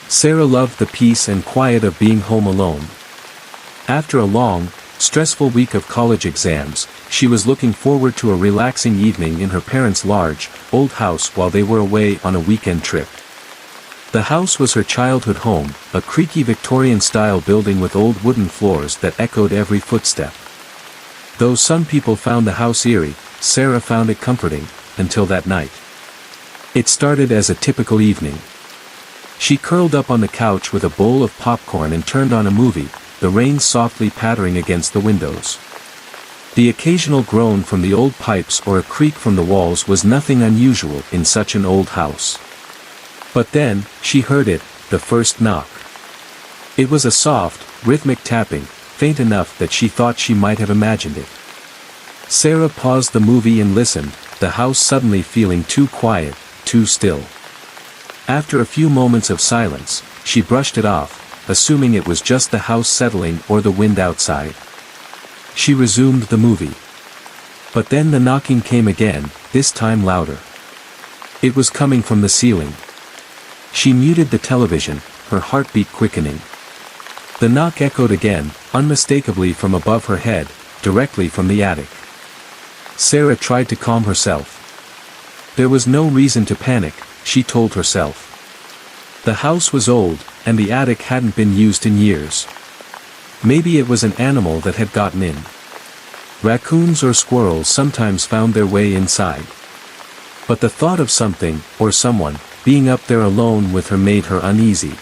Sarah loved the peace and quiet of being home alone. After a long, stressful week of college exams, she was looking forward to a relaxing evening in her parents' large, old house while they were away on a weekend trip. The house was her childhood home, a creaky Victorian-style building with old wooden floors that echoed every footstep. Though some people found the house eerie, Sarah found it comforting, until that night. It started as a typical evening. She curled up on the couch with a bowl of popcorn and turned on a movie, the rain softly pattering against the windows. The occasional groan from the old pipes or a creak from the walls was nothing unusual in such an old house. But then, she heard it, the first knock. It was a soft, rhythmic tapping, faint enough that she thought she might have imagined it. Sarah paused the movie and listened, the house suddenly feeling too quiet, too still. After a few moments of silence, she brushed it off, assuming it was just the house settling or the wind outside. She resumed the movie. But then the knocking came again, this time louder. It was coming from the ceiling. She muted the television, her heartbeat quickening. The knock echoed again, unmistakably from above her head, directly from the attic. Sarah tried to calm herself. There was no reason to panic, she told herself. The house was old, and the attic hadn't been used in years. Maybe it was an animal that had gotten in. Raccoons or squirrels sometimes found their way inside. But the thought of something, or someone, being up there alone with her made her uneasy.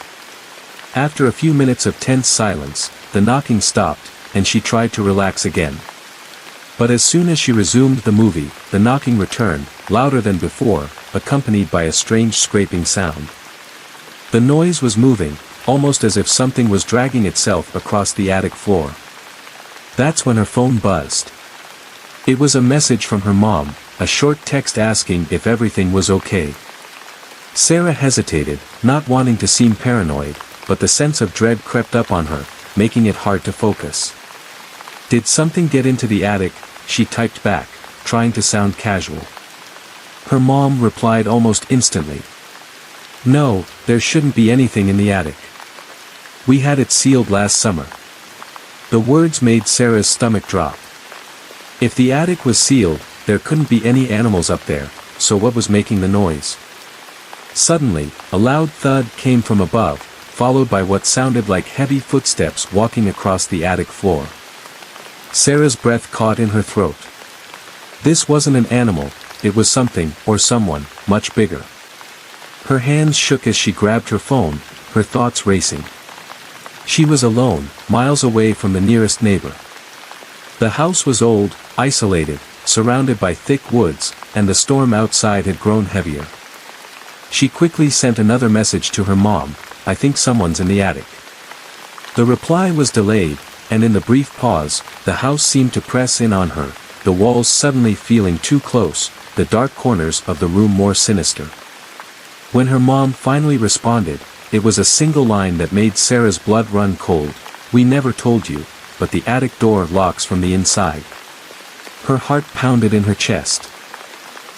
After a few minutes of tense silence, the knocking stopped, and she tried to relax again. But as soon as she resumed the movie, the knocking returned, louder than before, accompanied by a strange scraping sound. The noise was moving, almost as if something was dragging itself across the attic floor. That's when her phone buzzed. It was a message from her mom, a short text asking if everything was okay. Sarah hesitated, not wanting to seem paranoid, but the sense of dread crept up on her, making it hard to focus. Did something get into the attic? She typed back, trying to sound casual. Her mom replied almost instantly. No, there shouldn't be anything in the attic. We had it sealed last summer. The words made Sarah's stomach drop. If the attic was sealed, there couldn't be any animals up there, so what was making the noise? Suddenly, a loud thud came from above, followed by what sounded like heavy footsteps walking across the attic floor. Sarah's breath caught in her throat. This wasn't an animal, it was something, or someone, much bigger. Her hands shook as she grabbed her phone, her thoughts racing. She was alone, miles away from the nearest neighbor. The house was old, isolated, surrounded by thick woods, and the storm outside had grown heavier. She quickly sent another message to her mom, I think someone's in the attic. The reply was delayed, and in the brief pause, the house seemed to press in on her, the walls suddenly feeling too close, the dark corners of the room more sinister. When her mom finally responded, it was a single line that made Sarah's blood run cold, we never told you, but the attic door locks from the inside. Her heart pounded in her chest.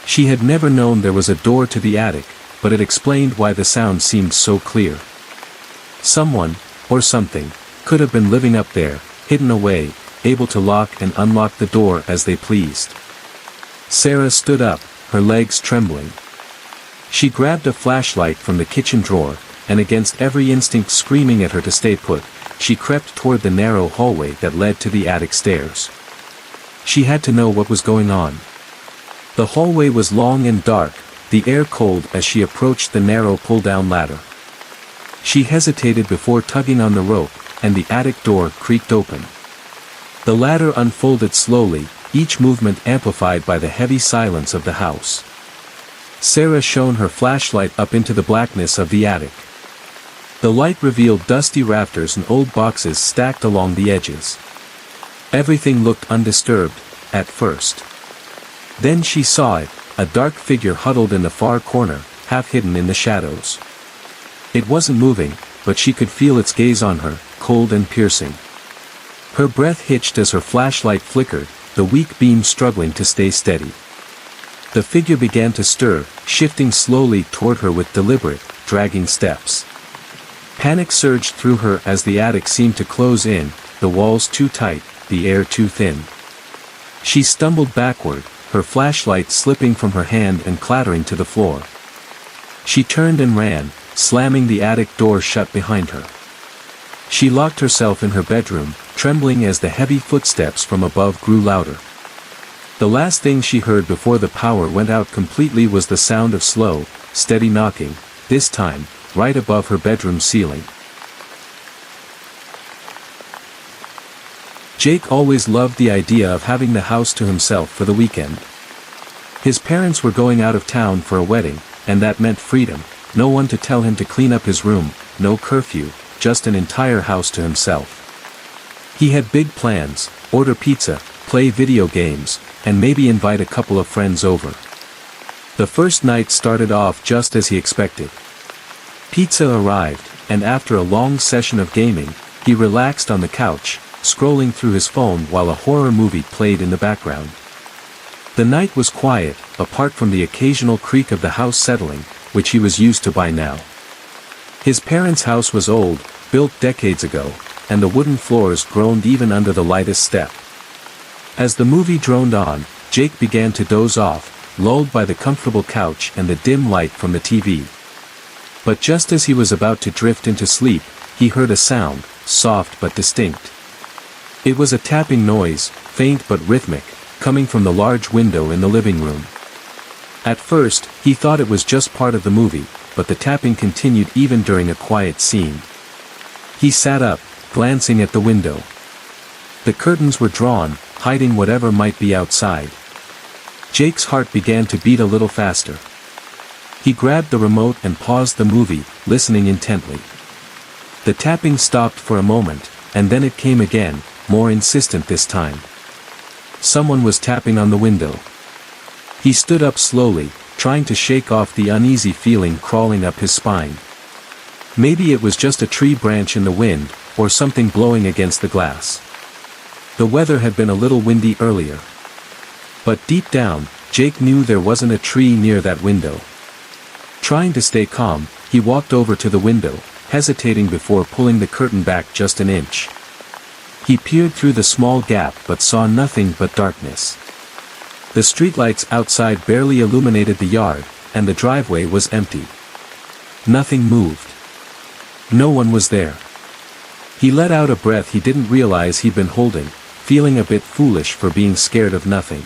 She had never known there was a door to the attic, but it explained why the sound seemed so clear. Someone, or something, could have been living up there, hidden away, able to lock and unlock the door as they pleased. Sarah stood up, her legs trembling. She grabbed a flashlight from the kitchen drawer, and against every instinct screaming at her to stay put, she crept toward the narrow hallway that led to the attic stairs. She had to know what was going on. The hallway was long and dark, the air cold as she approached the narrow pull-down ladder. She hesitated before tugging on the rope, and the attic door creaked open. The ladder unfolded slowly, each movement amplified by the heavy silence of the house. Sarah shone her flashlight up into the blackness of the attic. The light revealed dusty rafters and old boxes stacked along the edges. Everything looked undisturbed, at first. Then she saw it, a dark figure huddled in the far corner, half hidden in the shadows. It wasn't moving, but she could feel its gaze on her, cold and piercing. Her breath hitched as her flashlight flickered, the weak beam struggling to stay steady. The figure began to stir, shifting slowly toward her with deliberate, dragging steps. Panic surged through her as the attic seemed to close in, the walls too tight, the air too thin. She stumbled backward, her flashlight slipping from her hand and clattering to the floor. She turned and ran, slamming the attic door shut behind her. She locked herself in her bedroom, trembling as the heavy footsteps from above grew louder. The last thing she heard before the power went out completely was the sound of slow, steady knocking, this time, right above her bedroom ceiling. Jake always loved the idea of having the house to himself for the weekend. His parents were going out of town for a wedding, and that meant freedom, no one to tell him to clean up his room, no curfew, just an entire house to himself. He had big plans: order pizza, play video games, and maybe invite a couple of friends over. The first night started off just as he expected. Pizza arrived, and after a long session of gaming, he relaxed on the couch, scrolling through his phone while a horror movie played in the background. The night was quiet, apart from the occasional creak of the house settling, which he was used to by now. His parents' house was old, built decades ago, and the wooden floors groaned even under the lightest step. As the movie droned on, Jake began to doze off, lulled by the comfortable couch and the dim light from the TV. But just as he was about to drift into sleep, he heard a sound, soft but distinct. It was a tapping noise, faint but rhythmic, coming from the large window in the living room. At first, he thought it was just part of the movie, but the tapping continued even during a quiet scene. He sat up, glancing at the window. The curtains were drawn, hiding whatever might be outside. Jake's heart began to beat a little faster. He grabbed the remote and paused the movie, listening intently. The tapping stopped for a moment, and then it came again, more insistent this time. Someone was tapping on the window. He stood up slowly, trying to shake off the uneasy feeling crawling up his spine. Maybe it was just a tree branch in the wind, or something blowing against the glass. The weather had been a little windy earlier. But deep down, Jake knew there wasn't a tree near that window. Trying to stay calm, he walked over to the window, hesitating before pulling the curtain back just an inch. He peered through the small gap but saw nothing but darkness. The streetlights outside barely illuminated the yard, and the driveway was empty. Nothing moved. No one was there. He let out a breath he didn't realize he'd been holding, feeling a bit foolish for being scared of nothing.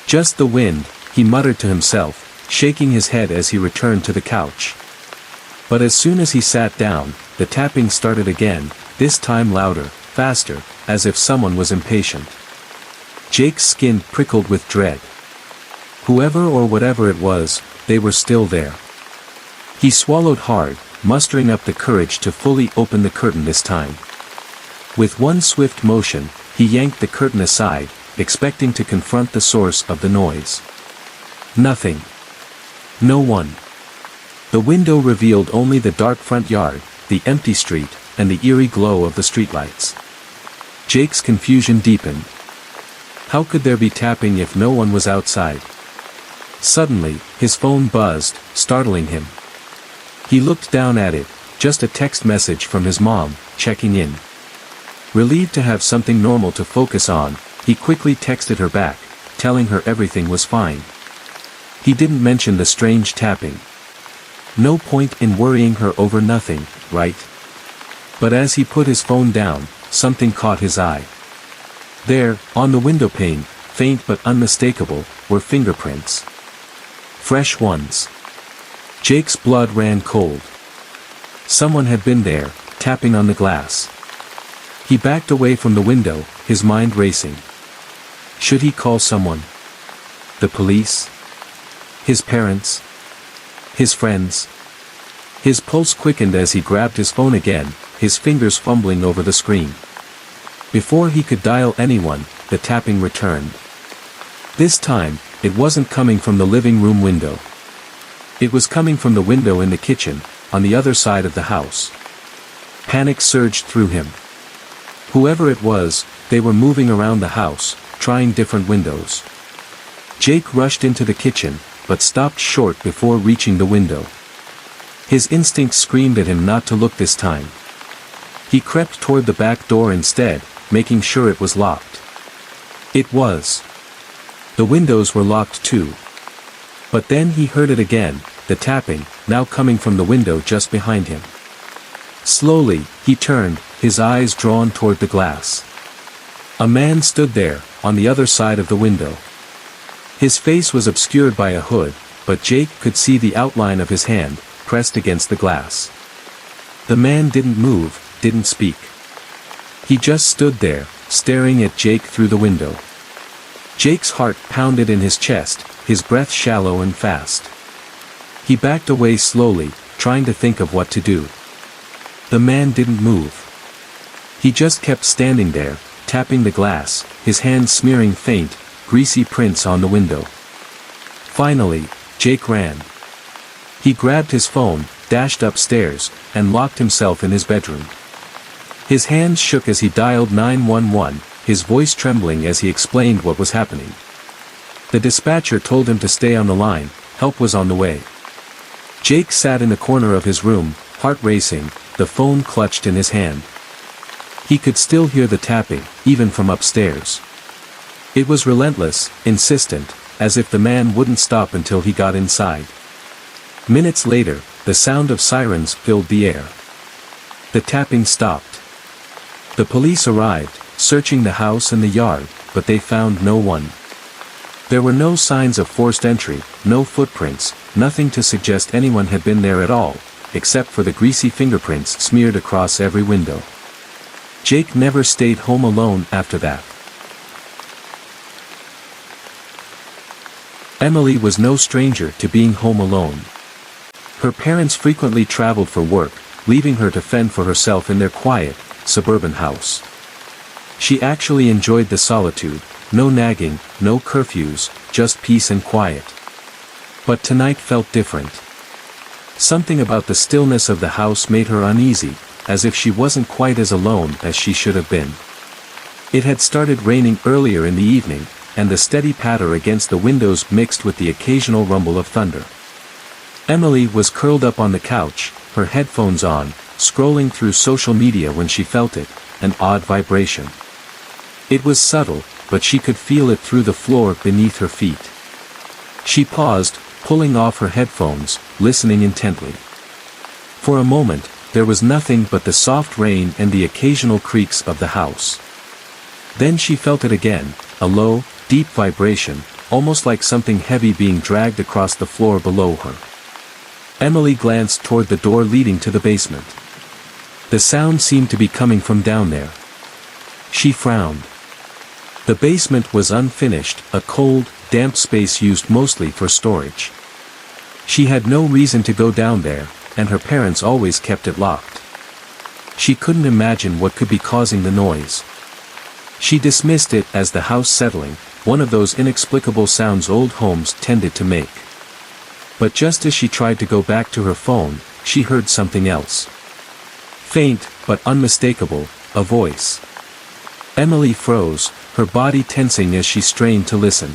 Just the wind, he muttered to himself, shaking his head as he returned to the couch. But as soon as he sat down, the tapping started again, this time louder, faster, as if someone was impatient. Jake's skin prickled with dread. Whoever or whatever it was, they were still there. He swallowed hard, mustering up the courage to fully open the curtain this time. With one swift motion, he yanked the curtain aside, expecting to confront the source of the noise. Nothing. No one. The window revealed only the dark front yard, the empty street, and the eerie glow of the streetlights. Jake's confusion deepened. How could there be tapping if no one was outside? Suddenly, his phone buzzed, startling him. He looked down at it, just a text message from his mom, checking in. Relieved to have something normal to focus on, he quickly texted her back, telling her everything was fine. He didn't mention the strange tapping. No point in worrying her over nothing, right? But as he put his phone down, something caught his eye. There, on the window pane, faint but unmistakable, were fingerprints. Fresh ones. Jake's blood ran cold. Someone had been there, tapping on the glass. He backed away from the window, his mind racing. Should he call someone? The police? His parents? His friends? His pulse quickened as he grabbed his phone again, his fingers fumbling over the screen. Before he could dial anyone, the tapping returned. This time, it wasn't coming from the living room window. It was coming from the window in the kitchen, on the other side of the house. Panic surged through him. Whoever it was, they were moving around the house, trying different windows. Jake rushed into the kitchen, but stopped short before reaching the window. His instinct screamed at him not to look this time. He crept toward the back door instead, making sure it was locked. It was. The windows were locked too. But then he heard it again, the tapping, now coming from the window just behind him. Slowly, he turned, his eyes drawn toward the glass. A man stood there, on the other side of the window. His face was obscured by a hood, but Jake could see the outline of his hand, pressed against the glass. The man didn't move, didn't speak. He just stood there, staring at Jake through the window. Jake's heart pounded in his chest, his breath shallow and fast. He backed away slowly, trying to think of what to do. The man didn't move. He just kept standing there, tapping the glass, his hands smearing faint, greasy prints on the window. Finally, Jake ran. He grabbed his phone, dashed upstairs, and locked himself in his bedroom. His hands shook as he dialed 911, his voice trembling as he explained what was happening. The dispatcher told him to stay on the line, help was on the way. Jake sat in the corner of his room, heart racing, the phone clutched in his hand. He could still hear the tapping, even from upstairs. It was relentless, insistent, as if the man wouldn't stop until he got inside. Minutes later, the sound of sirens filled the air. The tapping stopped. The police arrived, searching the house and the yard, but they found no one. There were no signs of forced entry, no footprints, nothing to suggest anyone had been there at all, except for the greasy fingerprints smeared across every window. Jake never stayed home alone after that. Emily was no stranger to being home alone. Her parents frequently traveled for work, leaving her to fend for herself in their quiet, suburban house. She actually enjoyed the solitude, no nagging, no curfews, just peace and quiet. But tonight felt different. Something about the stillness of the house made her uneasy, as if she wasn't quite as alone as she should have been. It had started raining earlier in the evening, and the steady patter against the windows mixed with the occasional rumble of thunder. Emily was curled up on the couch, her headphones on, scrolling through social media when she felt it, an odd vibration. It was subtle, but she could feel it through the floor beneath her feet. She paused, pulling off her headphones, listening intently. For a moment, there was nothing but the soft rain and the occasional creaks of the house. Then she felt it again, a low, deep vibration, almost like something heavy being dragged across the floor below her. Emily glanced toward the door leading to the basement. The sound seemed to be coming from down there. She frowned. The basement was unfinished, a cold, damp space used mostly for storage. She had no reason to go down there, and her parents always kept it locked. She couldn't imagine what could be causing the noise. She dismissed it as the house settling, one of those inexplicable sounds old homes tended to make. But just as she tried to go back to her phone, she heard something else. Faint, but unmistakable, a voice. Emily froze, her body tensing as she strained to listen.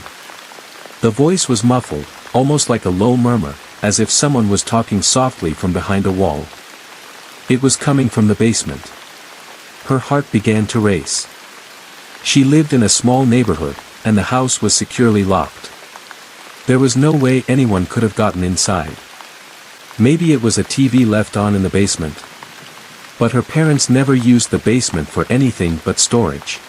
The voice was muffled, almost like a low murmur, as if someone was talking softly from behind a wall. It was coming from the basement. Her heart began to race. She lived in a small neighborhood, and the house was securely locked. There was no way anyone could have gotten inside. Maybe it was a TV left on in the basement. But her parents never used the basement for anything but storage.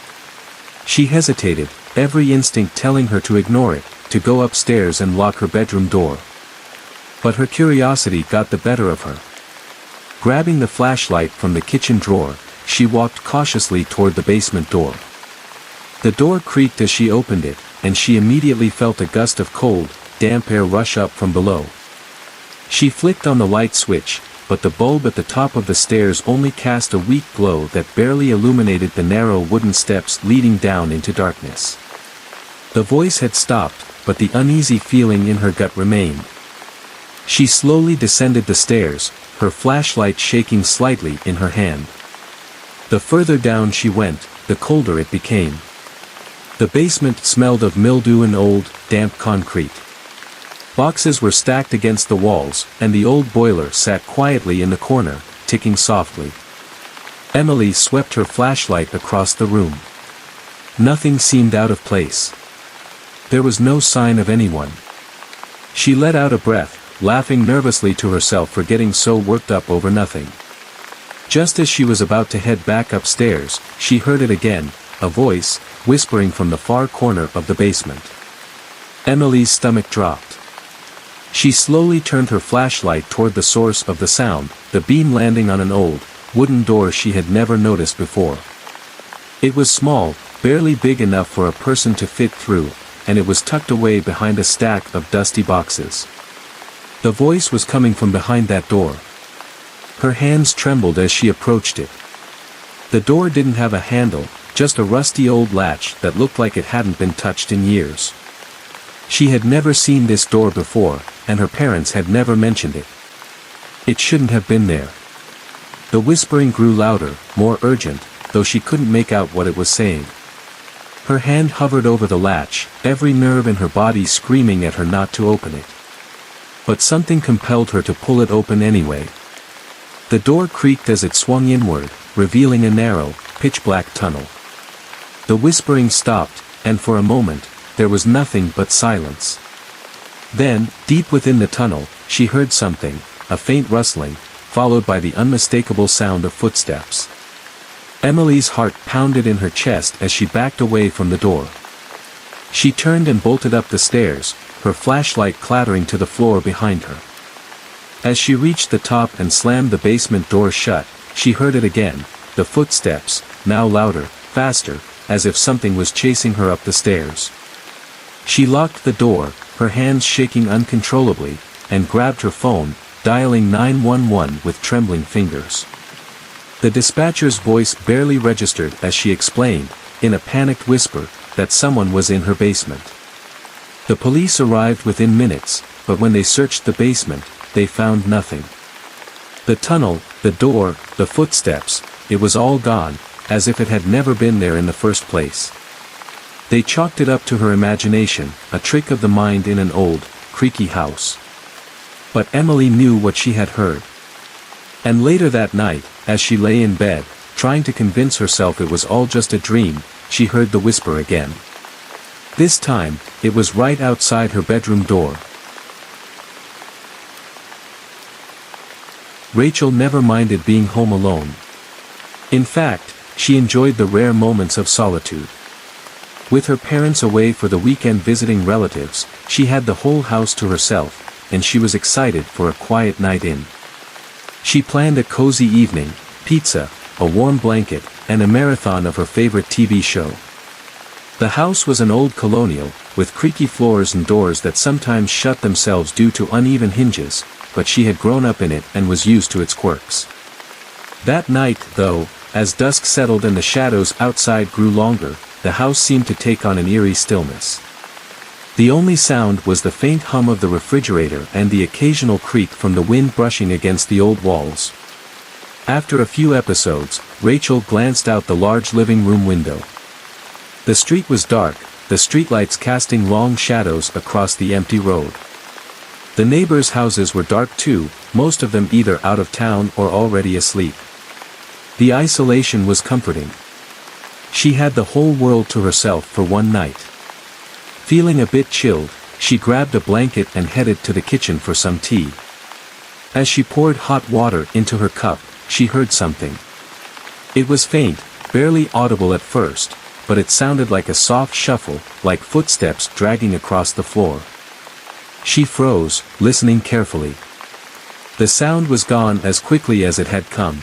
She hesitated, every instinct telling her to ignore it, to go upstairs and lock her bedroom door. But her curiosity got the better of her. Grabbing the flashlight from the kitchen drawer, she walked cautiously toward the basement door. The door creaked as she opened it, and she immediately felt a gust of cold, damp air rush up from below. She flicked on the light switch, but the bulb at the top of the stairs only cast a weak glow that barely illuminated the narrow wooden steps leading down into darkness. The voice had stopped, but the uneasy feeling in her gut remained. She slowly descended the stairs, her flashlight shaking slightly in her hand. The further down she went, the colder it became. The basement smelled of mildew and old, damp concrete. Boxes were stacked against the walls, and the old boiler sat quietly in the corner, ticking softly. Emily swept her flashlight across the room. Nothing seemed out of place. There was no sign of anyone. She let out a breath, laughing nervously to herself for getting so worked up over nothing. Just as she was about to head back upstairs, she heard it again, a voice, whispering from the far corner of the basement. Emily's stomach dropped. She slowly turned her flashlight toward the source of the sound, the beam landing on an old, wooden door she had never noticed before. It was small, barely big enough for a person to fit through, and it was tucked away behind a stack of dusty boxes. The voice was coming from behind that door. Her hands trembled as she approached it. The door didn't have a handle, just a rusty old latch that looked like it hadn't been touched in years. She had never seen this door before, and her parents had never mentioned it. It shouldn't have been there. The whispering grew louder, more urgent, though she couldn't make out what it was saying. Her hand hovered over the latch, every nerve in her body screaming at her not to open it. But something compelled her to pull it open anyway. The door creaked as it swung inward, revealing a narrow, pitch-black tunnel. The whispering stopped, and for a moment, there was nothing but silence. Then, deep within the tunnel, she heard something, a faint rustling, followed by the unmistakable sound of footsteps. Emily's heart pounded in her chest as she backed away from the door. She turned and bolted up the stairs, her flashlight clattering to the floor behind her. As she reached the top and slammed the basement door shut, she heard it again, the footsteps, now louder, faster, as if something was chasing her up the stairs. She locked the door, her hands shaking uncontrollably, and grabbed her phone, dialing 911 with trembling fingers. The dispatcher's voice barely registered as she explained, in a panicked whisper, that someone was in her basement. The police arrived within minutes, but when they searched the basement, they found nothing. The tunnel, the door, the footsteps, it was all gone, as if it had never been there in the first place. They chalked it up to her imagination, a trick of the mind in an old, creaky house. But Emily knew what she had heard. And later that night, as she lay in bed, trying to convince herself it was all just a dream, she heard the whisper again. This time, it was right outside her bedroom door. Rachel never minded being home alone. In fact, she enjoyed the rare moments of solitude. With her parents away for the weekend visiting relatives, she had the whole house to herself, and she was excited for a quiet night in. She planned a cozy evening, pizza, a warm blanket, and a marathon of her favorite TV show. The house was an old colonial, with creaky floors and doors that sometimes shut themselves due to uneven hinges, but she had grown up in it and was used to its quirks. That night, though, as dusk settled and the shadows outside grew longer, the house seemed to take on an eerie stillness. The only sound was the faint hum of the refrigerator and the occasional creak from the wind brushing against the old walls. After a few episodes, Rachel glanced out the large living room window. The street was dark, the streetlights casting long shadows across the empty road. The neighbors' houses were dark too, most of them either out of town or already asleep. The isolation was comforting. She had the whole world to herself for one night. Feeling a bit chilled, she grabbed a blanket and headed to the kitchen for some tea. As she poured hot water into her cup, she heard something. It was faint, barely audible at first, but it sounded like a soft shuffle, like footsteps dragging across the floor. She froze, listening carefully. The sound was gone as quickly as it had come.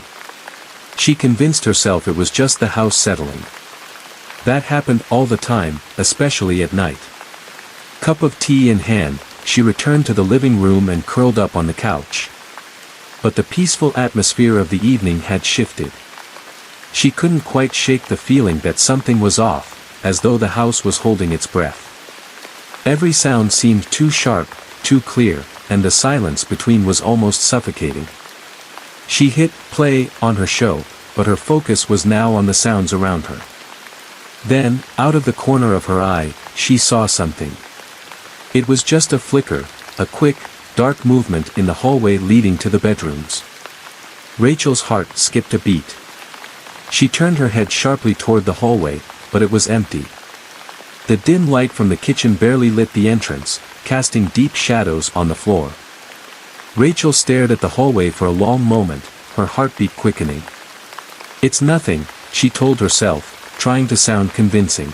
She convinced herself it was just the house settling. That happened all the time, especially at night. Cup of tea in hand, she returned to the living room and curled up on the couch. But the peaceful atmosphere of the evening had shifted. She couldn't quite shake the feeling that something was off, as though the house was holding its breath. Every sound seemed too sharp, too clear, and the silence between was almost suffocating. She hit play on her show, but her focus was now on the sounds around her. Then, out of the corner of her eye, she saw something. It was just a flicker, a quick, dark movement in the hallway leading to the bedrooms. Rachel's heart skipped a beat. She turned her head sharply toward the hallway, but it was empty. The dim light from the kitchen barely lit the entrance, casting deep shadows on the floor. Rachel stared at the hallway for a long moment, her heartbeat quickening. "It's nothing," she told herself, trying to sound convincing.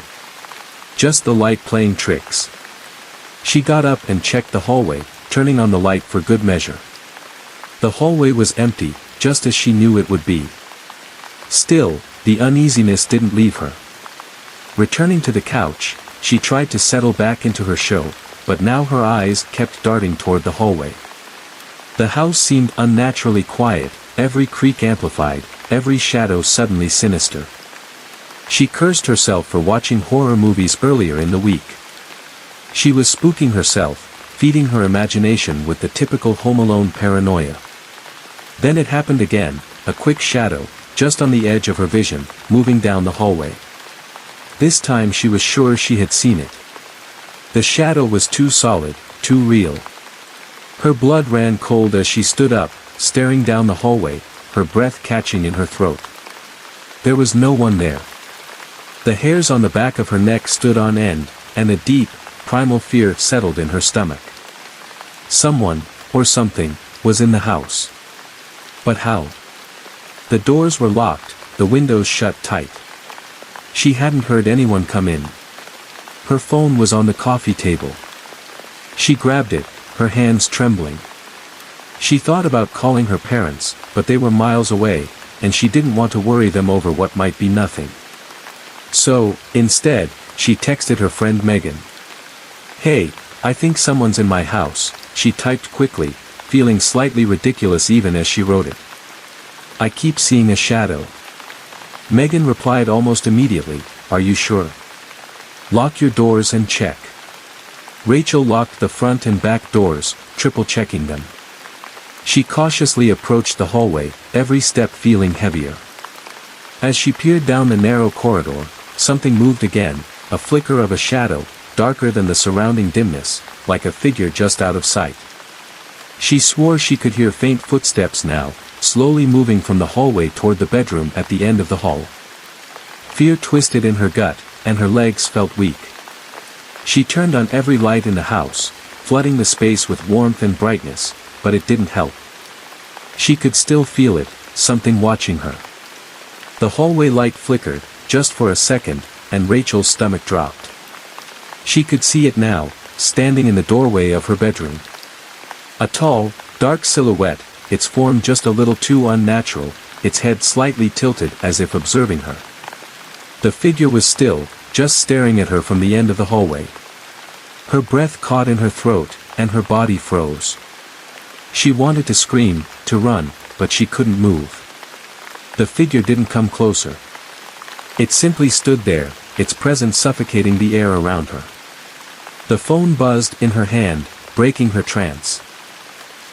"Just the light playing tricks." She got up and checked the hallway, turning on the light for good measure. The hallway was empty, just as she knew it would be. Still, the uneasiness didn't leave her. Returning to the couch, she tried to settle back into her show, but now her eyes kept darting toward the hallway. The house seemed unnaturally quiet, every creak amplified, every shadow suddenly sinister. She cursed herself for watching horror movies earlier in the week. She was spooking herself, feeding her imagination with the typical Home Alone paranoia. Then it happened again, a quick shadow, just on the edge of her vision, moving down the hallway. This time she was sure she had seen it. The shadow was too solid, too real. Her blood ran cold as she stood up, staring down the hallway, her breath catching in her throat. There was no one there. The hairs on the back of her neck stood on end, and a deep, primal fear settled in her stomach. Someone, or something, was in the house. But how? The doors were locked, the windows shut tight. She hadn't heard anyone come in. Her phone was on the coffee table. She grabbed it, her hands trembling. She thought about calling her parents, but they were miles away, and she didn't want to worry them over what might be nothing. So, instead, she texted her friend Megan. "Hey, I think someone's in my house," she typed quickly, feeling slightly ridiculous even as she wrote it. "I keep seeing a shadow." Megan replied almost immediately, "Are you sure? Lock your doors and check." Rachel locked the front and back doors, triple-checking them. She cautiously approached the hallway, every step feeling heavier. As she peered down the narrow corridor, something moved again, a flicker of a shadow, darker than the surrounding dimness, like a figure just out of sight. She swore she could hear faint footsteps now, slowly moving from the hallway toward the bedroom at the end of the hall. Fear twisted in her gut, and her legs felt weak. She turned on every light in the house, flooding the space with warmth and brightness, but it didn't help. She could still feel it, something watching her. The hallway light flickered, just for a second, and Rachel's stomach dropped. She could see it now, standing in the doorway of her bedroom. A tall, dark silhouette, its form just a little too unnatural, its head slightly tilted as if observing her. The figure was still, just staring at her from the end of the hallway. Her breath caught in her throat, and her body froze. She wanted to scream, to run, but she couldn't move. The figure didn't come closer. It simply stood there, its presence suffocating the air around her. The phone buzzed in her hand, breaking her trance.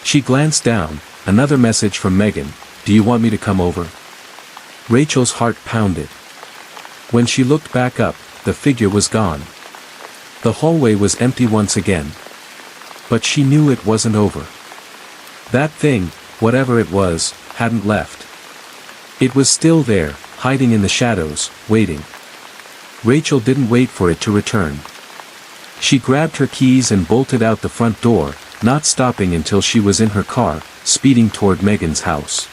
She glanced down, another message from Megan, "Do you want me to come over?" Rachel's heart pounded. When she looked back up, the figure was gone. The hallway was empty once again. But she knew it wasn't over. That thing, whatever it was, hadn't left. It was still there, hiding in the shadows, waiting. Rachel didn't wait for it to return. She grabbed her keys and bolted out the front door, not stopping until she was in her car, speeding toward Megan's house.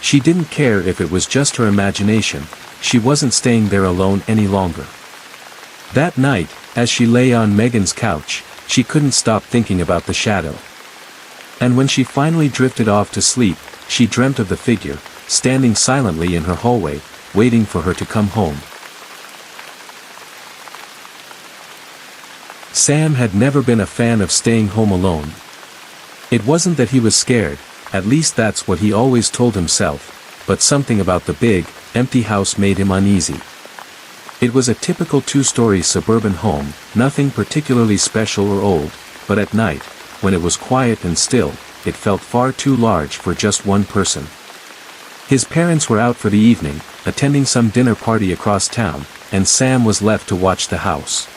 She didn't care if it was just her imagination, she wasn't staying there alone any longer. That night, as she lay on Megan's couch, she couldn't stop thinking about the shadow. And when she finally drifted off to sleep, she dreamt of the figure, standing silently in her hallway, waiting for her to come home. Sam had never been a fan of staying home alone. It wasn't that he was scared, at least that's what he always told himself, but something about the big, empty house made him uneasy. It was a typical two-story suburban home, nothing particularly special or old, but at night, when it was quiet and still, it felt far too large for just one person. His parents were out for the evening, attending some dinner party across town, and Sam was left to watch the house.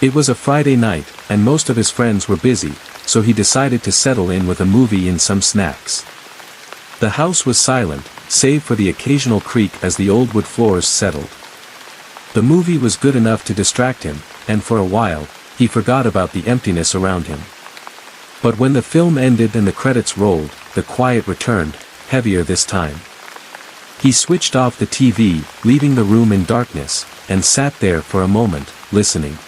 It was a Friday night, and most of his friends were busy, so he decided to settle in with a movie and some snacks. The house was silent, save for the occasional creak as the old wood floors settled. The movie was good enough to distract him, and for a while, he forgot about the emptiness around him. But when the film ended and the credits rolled, the quiet returned, heavier this time. He switched off the TV, leaving the room in darkness, and sat there for a moment, listening.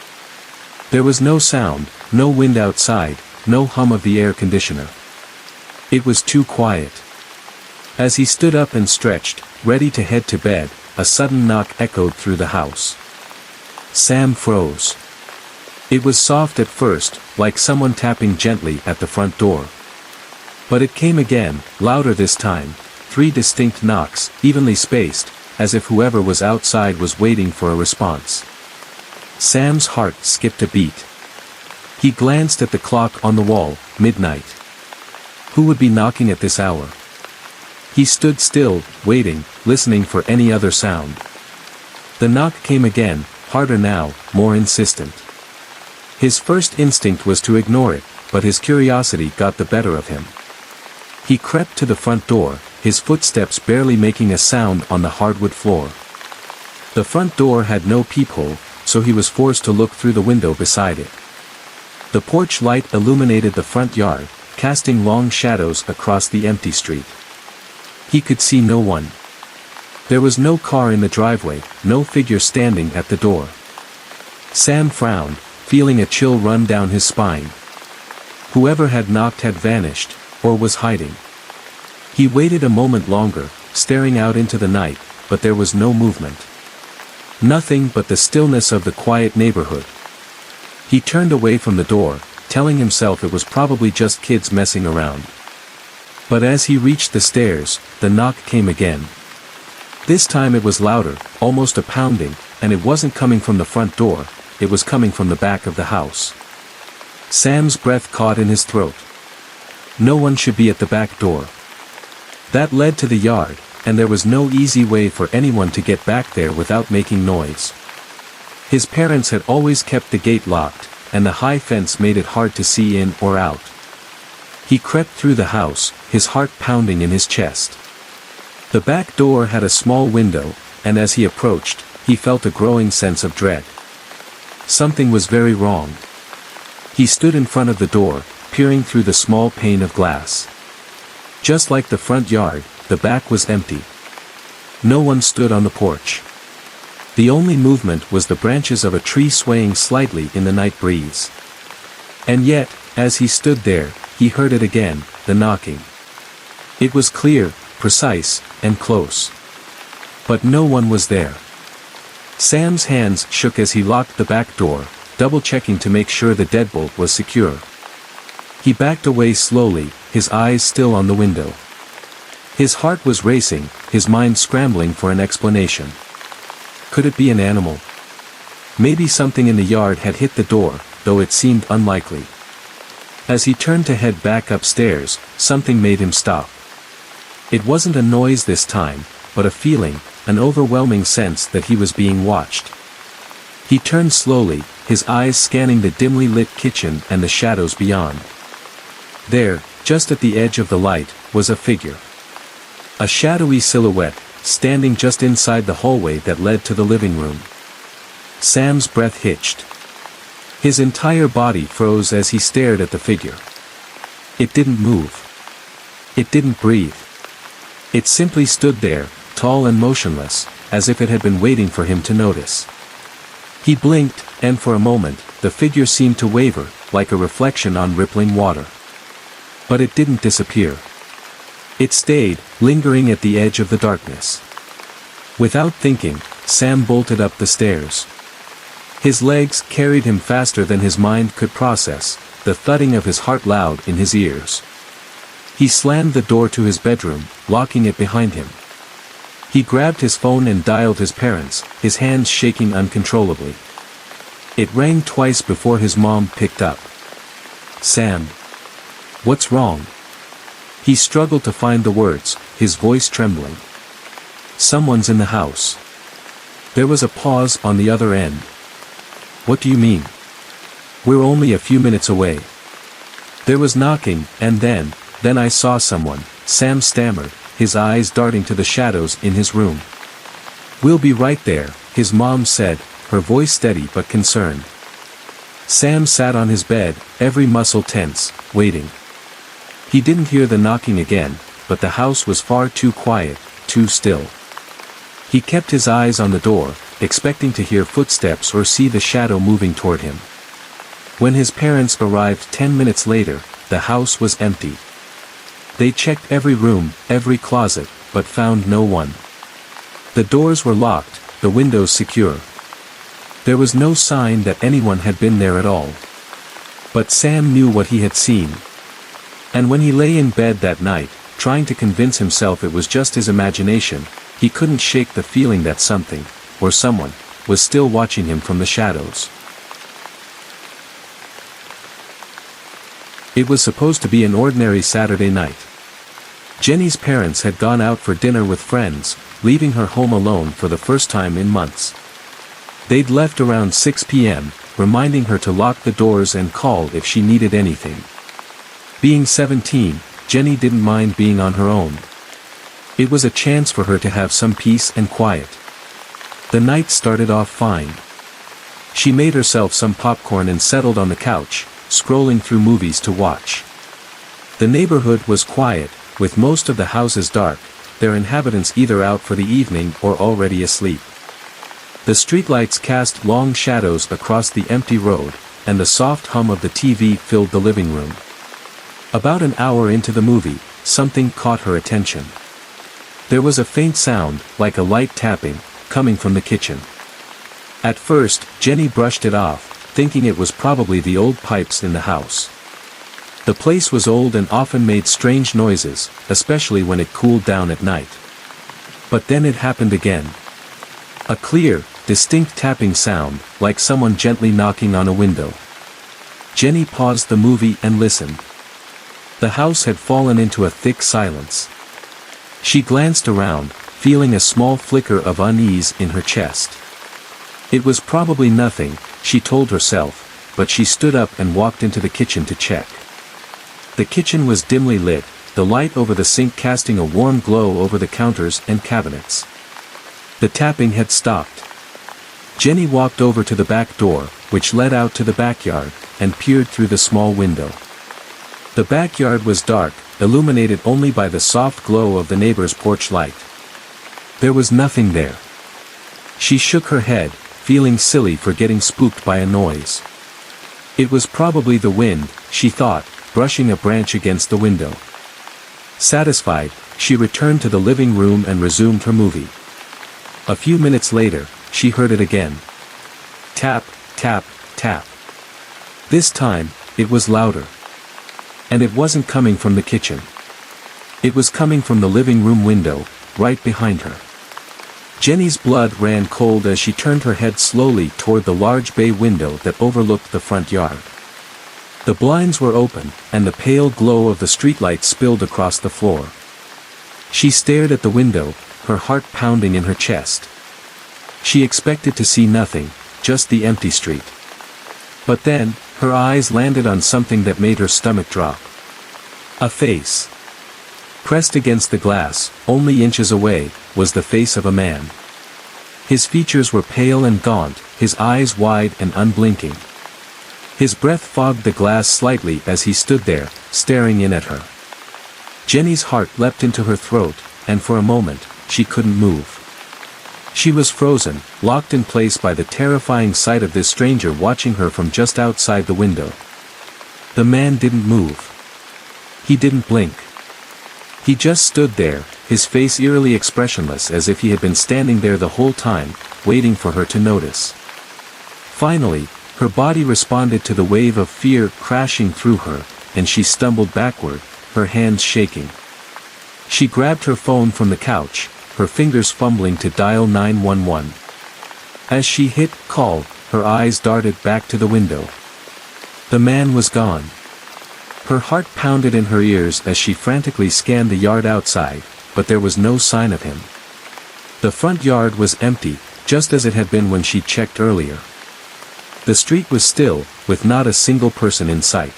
There was no sound, no wind outside, no hum of the air conditioner. It was too quiet. As he stood up and stretched, ready to head to bed, a sudden knock echoed through the house. Sam froze. It was soft at first, like someone tapping gently at the front door. But it came again, louder this time, 3 distinct knocks, evenly spaced, as if whoever was outside was waiting for a response. Sam's heart skipped a beat. He glanced at the clock on the wall, midnight. Who would be knocking at this hour? He stood still, waiting, listening for any other sound. The knock came again, harder now, more insistent. His first instinct was to ignore it, but his curiosity got the better of him. He crept to the front door, his footsteps barely making a sound on the hardwood floor. The front door had no peephole, so he was forced to look through the window beside it. The porch light illuminated the front yard, casting long shadows across the empty street. He could see no one. There was no car in the driveway, no figure standing at the door. Sam frowned, feeling a chill run down his spine. Whoever had knocked had vanished, or was hiding. He waited a moment longer, staring out into the night, but there was no movement. Nothing but the stillness of the quiet neighborhood. He turned away from the door, telling himself it was probably just kids messing around. But as he reached the stairs, the knock came again. This time it was louder, almost a pounding, and it wasn't coming from the front door, it was coming from the back of the house. Sam's breath caught in his throat. No one should be at the back door. That led to the yard, and there was no easy way for anyone to get back there without making noise. His parents had always kept the gate locked, and the high fence made it hard to see in or out. He crept through the house, his heart pounding in his chest. The back door had a small window, and as he approached, he felt a growing sense of dread. Something was very wrong. He stood in front of the door, peering through the small pane of glass. Just like the front yard, the back was empty. No one stood on the porch. The only movement was the branches of a tree swaying slightly in the night breeze. And yet, as he stood there, he heard it again, the knocking. It was clear, precise, and close. But no one was there. Sam's hands shook as he locked the back door, double-checking to make sure the deadbolt was secure. He backed away slowly, his eyes still on the window. His heart was racing, his mind scrambling for an explanation. Could it be an animal? Maybe something in the yard had hit the door, though it seemed unlikely. As he turned to head back upstairs, something made him stop. It wasn't a noise this time, but a feeling, an overwhelming sense that he was being watched. He turned slowly, his eyes scanning the dimly lit kitchen and the shadows beyond. There, just at the edge of the light, was a figure. A shadowy silhouette, standing just inside the hallway that led to the living room. Sam's breath hitched. His entire body froze as he stared at the figure. It didn't move. It didn't breathe. It simply stood there, tall and motionless, as if it had been waiting for him to notice. He blinked, and for a moment, the figure seemed to waver, like a reflection on rippling water. But it didn't disappear. It stayed, lingering at the edge of the darkness. Without thinking, Sam bolted up the stairs. His legs carried him faster than his mind could process, the thudding of his heart loud in his ears. He slammed the door to his bedroom, locking it behind him. He grabbed his phone and dialed his parents, his hands shaking uncontrollably. It rang twice before his mom picked up. "Sam. What's wrong?" He struggled to find the words, his voice trembling. "Someone's in the house." There was a pause on the other end. "What do you mean? We're only a few minutes away." There was knocking, and then I saw someone, Sam stammered, his eyes darting to the shadows in his room. "We'll be right there," his mom said, her voice steady but concerned. Sam sat on his bed, every muscle tense, waiting. He didn't hear the knocking again, but the house was far too quiet, too still. He kept his eyes on the door, expecting to hear footsteps or see the shadow moving toward him. When his parents arrived 10 minutes later, the house was empty. They checked every room, every closet, but found no one. The doors were locked, the windows secure. There was no sign that anyone had been there at all. But Sam knew what he had seen. And when he lay in bed that night, trying to convince himself it was just his imagination, he couldn't shake the feeling that something, or someone, was still watching him from the shadows. It was supposed to be an ordinary Saturday night. Jenny's parents had gone out for dinner with friends, leaving her home alone for the first time in months. They'd left around 6 p.m., reminding her to lock the doors and call if she needed anything. Being 17, Jenny didn't mind being on her own. It was a chance for her to have some peace and quiet. The night started off fine. She made herself some popcorn and settled on the couch, scrolling through movies to watch. The neighborhood was quiet, with most of the houses dark, their inhabitants either out for the evening or already asleep. The streetlights cast long shadows across the empty road, and the soft hum of the TV filled the living room. About an hour into the movie, something caught her attention. There was a faint sound, like a light tapping, coming from the kitchen. At first, Jenny brushed it off, thinking it was probably the old pipes in the house. The place was old and often made strange noises, especially when it cooled down at night. But then it happened again. A clear, distinct tapping sound, like someone gently knocking on a window. Jenny paused the movie and listened. The house had fallen into a thick silence. She glanced around, feeling a small flicker of unease in her chest. It was probably nothing, she told herself, but she stood up and walked into the kitchen to check. The kitchen was dimly lit, the light over the sink casting a warm glow over the counters and cabinets. The tapping had stopped. Jenny walked over to the back door, which led out to the backyard, and peered through the small window. The backyard was dark, illuminated only by the soft glow of the neighbor's porch light. There was nothing there. She shook her head, feeling silly for getting spooked by a noise. It was probably the wind, she thought, brushing a branch against the window. Satisfied, she returned to the living room and resumed her movie. A few minutes later, she heard it again. Tap, tap, tap. This time, it was louder. And it wasn't coming from the kitchen. It was coming from the living room window, right behind her. Jenny's blood ran cold as she turned her head slowly toward the large bay window that overlooked the front yard. The blinds were open, and the pale glow of the streetlight spilled across the floor. She stared at the window, her heart pounding in her chest. She expected to see nothing, just the empty street. But then, her eyes landed on something that made her stomach drop. A face. Pressed against the glass, only inches away, was the face of a man. His features were pale and gaunt, his eyes wide and unblinking. His breath fogged the glass slightly as he stood there, staring in at her. Jenny's heart leapt into her throat, and for a moment, she couldn't move. She was frozen, locked in place by the terrifying sight of this stranger watching her from just outside the window. The man didn't move. He didn't blink. He just stood there, his face eerily expressionless as if he had been standing there the whole time, waiting for her to notice. Finally, her body responded to the wave of fear crashing through her, and she stumbled backward, her hands shaking. She grabbed her phone from the couch, her fingers fumbling to dial 911. As she hit call, her eyes darted back to the window. The man was gone. Her heart pounded in her ears as she frantically scanned the yard outside, but there was no sign of him. The front yard was empty, just as it had been when she checked earlier. The street was still, with not a single person in sight.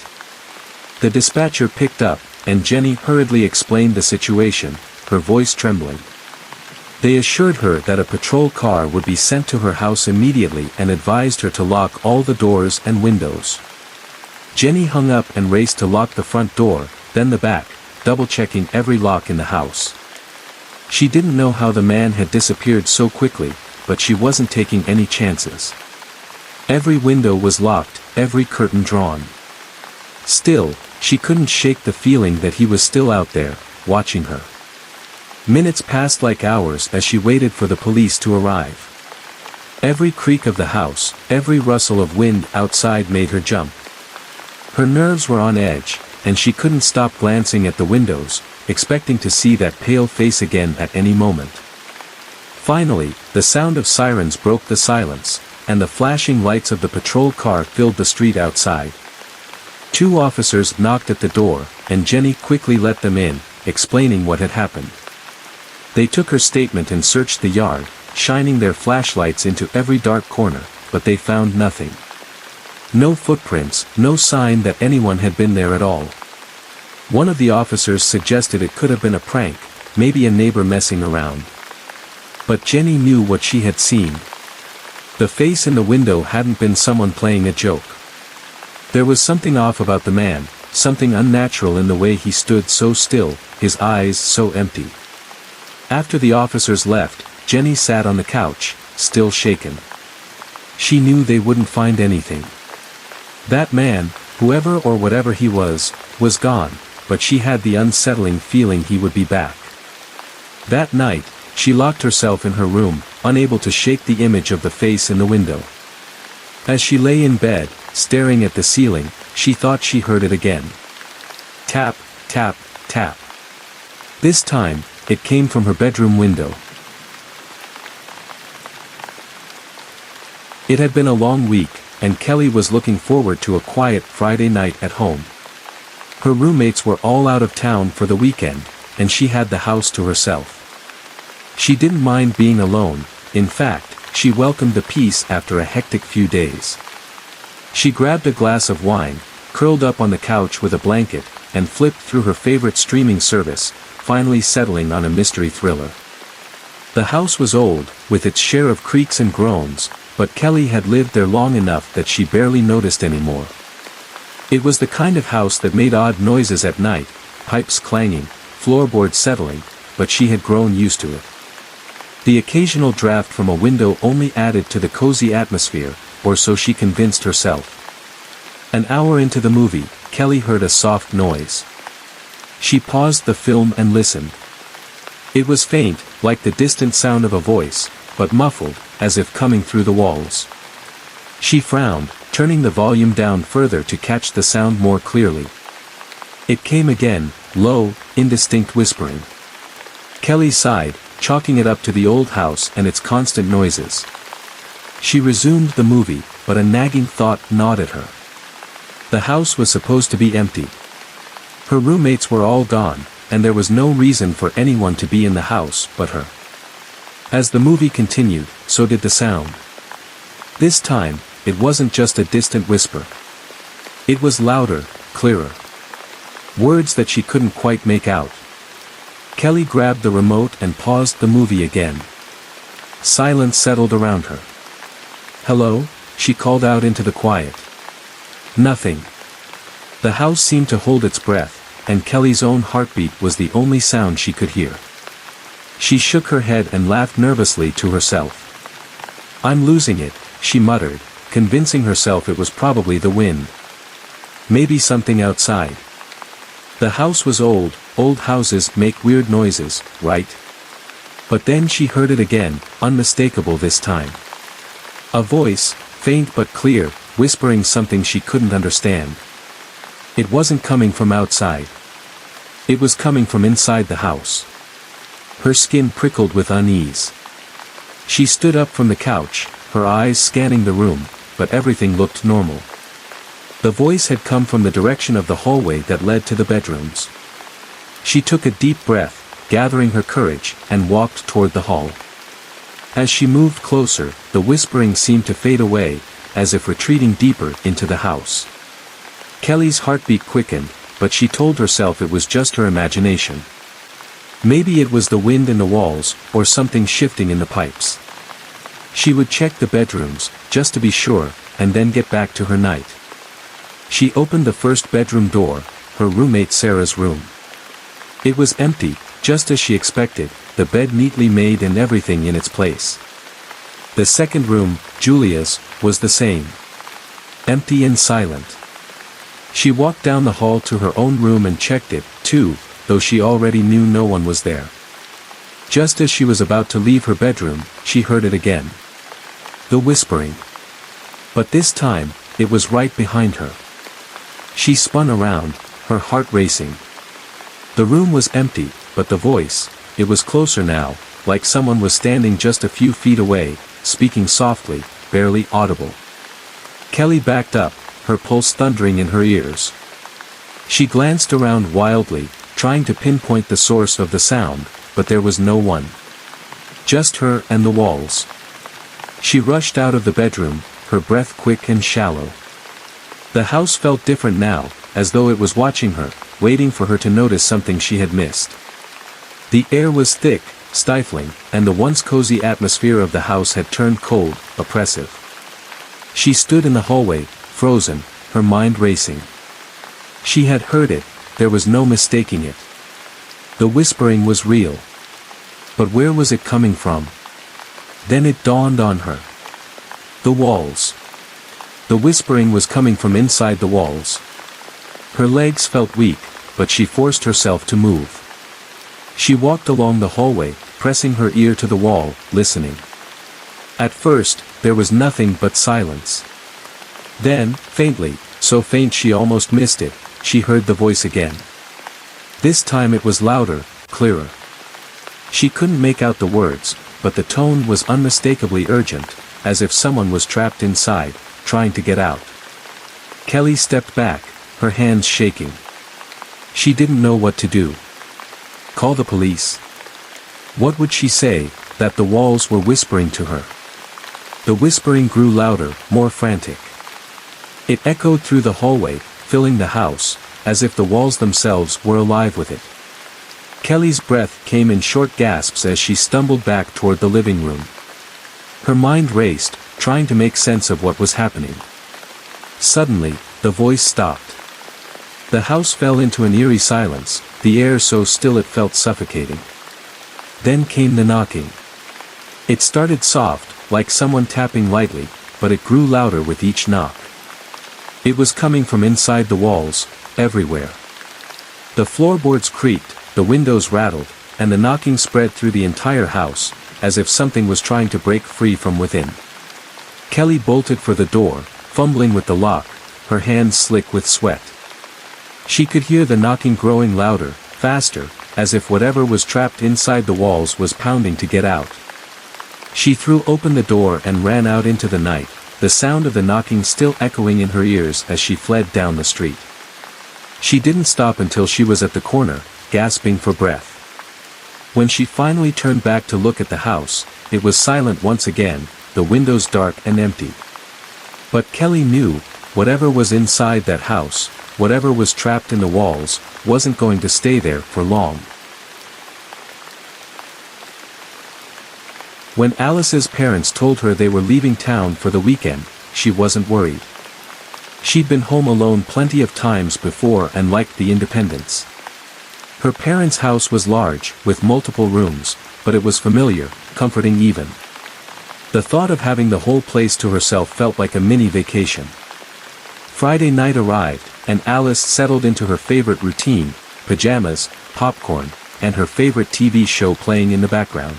The dispatcher picked up, and Jenny hurriedly explained the situation, her voice trembling. They assured her that a patrol car would be sent to her house immediately and advised her to lock all the doors and windows. Jenny hung up and raced to lock the front door, then the back, double-checking every lock in the house. She didn't know how the man had disappeared so quickly, but she wasn't taking any chances. Every window was locked, every curtain drawn. Still, she couldn't shake the feeling that he was still out there, watching her. Minutes passed like hours as she waited for the police to arrive. Every creak of the house, every rustle of wind outside made her jump. Her nerves were on edge, and she couldn't stop glancing at the windows, expecting to see that pale face again at any moment. Finally, the sound of sirens broke the silence, and the flashing lights of the patrol car filled the street outside. 2 officers knocked at the door, and Jenny quickly let them in, explaining what had happened. They took her statement and searched the yard, shining their flashlights into every dark corner, but they found nothing. No footprints, no sign that anyone had been there at all. One of the officers suggested it could have been a prank, maybe a neighbor messing around. But Jenny knew what she had seen. The face in the window hadn't been someone playing a joke. There was something off about the man, something unnatural in the way he stood so still, his eyes so empty. After the officers left, Jenny sat on the couch, still shaken. She knew they wouldn't find anything. That man, whoever or whatever he was gone, but she had the unsettling feeling he would be back. That night, she locked herself in her room, unable to shake the image of the face in the window. As she lay in bed, staring at the ceiling, she thought she heard it again. Tap, tap, tap. This time, it came from her bedroom window. It had been a long week, and Kelly was looking forward to a quiet Friday night at home. Her roommates were all out of town for the weekend, and she had the house to herself. She didn't mind being alone, in fact, she welcomed the peace after a hectic few days. She grabbed a glass of wine, curled up on the couch with a blanket, and flipped through her favorite streaming service, finally settling on a mystery thriller. The house was old, with its share of creaks and groans, but Kelly had lived there long enough that she barely noticed anymore. It was the kind of house that made odd noises at night, pipes clanging, floorboards settling, but she had grown used to it. The occasional draft from a window only added to the cozy atmosphere, or so she convinced herself. An hour into the movie, Kelly heard a soft noise. She paused the film and listened. It was faint, like the distant sound of a voice, but muffled, as if coming through the walls. She frowned, turning the volume down further to catch the sound more clearly. It came again, low, indistinct whispering. Kelly sighed, chalking it up to the old house and its constant noises. She resumed the movie, but a nagging thought gnawed at her. The house was supposed to be empty. Her roommates were all gone, and there was no reason for anyone to be in the house but her. As the movie continued, so did the sound. This time, it wasn't just a distant whisper. It was louder, clearer. Words that she couldn't quite make out. Kelly grabbed the remote and paused the movie again. Silence settled around her. "Hello?" she called out into the quiet. Nothing. The house seemed to hold its breath, and Kelly's own heartbeat was the only sound she could hear. She shook her head and laughed nervously to herself. "I'm losing it," she muttered, convincing herself it was probably the wind. Maybe something outside. The house was old houses make weird noises, right? But then she heard it again, unmistakable this time. A voice, faint but clear, whispering something she couldn't understand. It wasn't coming from outside. It was coming from inside the house. Her skin prickled with unease. She stood up from the couch, her eyes scanning the room, but everything looked normal. The voice had come from the direction of the hallway that led to the bedrooms. She took a deep breath, gathering her courage, and walked toward the hall. As she moved closer, the whispering seemed to fade away, as if retreating deeper into the house. Kelly's heartbeat quickened, but she told herself it was just her imagination. Maybe it was the wind in the walls, or something shifting in the pipes. She would check the bedrooms, just to be sure, and then get back to her night. She opened the first bedroom door, her roommate Sarah's room. It was empty, just as she expected, the bed neatly made and everything in its place. The second room, Julia's, was the same. Empty and silent. She walked down the hall to her own room and checked it, too, though she already knew no one was there. Just as she was about to leave her bedroom, she heard it again. The whispering. But this time, it was right behind her. She spun around, her heart racing. The room was empty, but the voice, it was closer now, like someone was standing just a few feet away, speaking softly, barely audible. Kelly backed up, her pulse thundering in her ears. She glanced around wildly, trying to pinpoint the source of the sound, but there was no one. Just her and the walls. She rushed out of the bedroom, her breath quick and shallow. The house felt different now, as though it was watching her, waiting for her to notice something she had missed. The air was thick, stifling, and the once cozy atmosphere of the house had turned cold, oppressive. She stood in the hallway, frozen, her mind racing. She had heard it, there was no mistaking it. The whispering was real. But where was it coming from? Then it dawned on her. The walls. The whispering was coming from inside the walls. Her legs felt weak, but she forced herself to move. She walked along the hallway, pressing her ear to the wall, listening. At first, there was nothing but silence. Then, faintly, so faint she almost missed it, she heard the voice again. This time it was louder, clearer. She couldn't make out the words, but the tone was unmistakably urgent, as if someone was trapped inside, trying to get out. Kelly stepped back, her hands shaking. She didn't know what to do. Call the police? What would she say, that the walls were whispering to her? The whispering grew louder, more frantic. It echoed through the hallway, filling the house, as if the walls themselves were alive with it. Kelly's breath came in short gasps as she stumbled back toward the living room. Her mind raced, trying to make sense of what was happening. Suddenly, the voice stopped. The house fell into an eerie silence, the air so still it felt suffocating. Then came the knocking. It started soft, like someone tapping lightly, but it grew louder with each knock. It was coming from inside the walls, everywhere. The floorboards creaked, the windows rattled, and the knocking spread through the entire house, as if something was trying to break free from within. Kelly bolted for the door, fumbling with the lock, her hands slick with sweat. She could hear the knocking growing louder, faster, as if whatever was trapped inside the walls was pounding to get out. She threw open the door and ran out into the night, the sound of the knocking still echoing in her ears as she fled down the street. She didn't stop until she was at the corner, gasping for breath. When she finally turned back to look at the house, it was silent once again, the windows dark and empty. But Kelly knew, whatever was inside that house, whatever was trapped in the walls, wasn't going to stay there for long. When Alice's parents told her they were leaving town for the weekend, she wasn't worried. She'd been home alone plenty of times before and liked the independence. Her parents' house was large, with multiple rooms, but it was familiar, comforting even. The thought of having the whole place to herself felt like a mini vacation. Friday night arrived, and Alice settled into her favorite routine, pajamas, popcorn, and her favorite TV show playing in the background.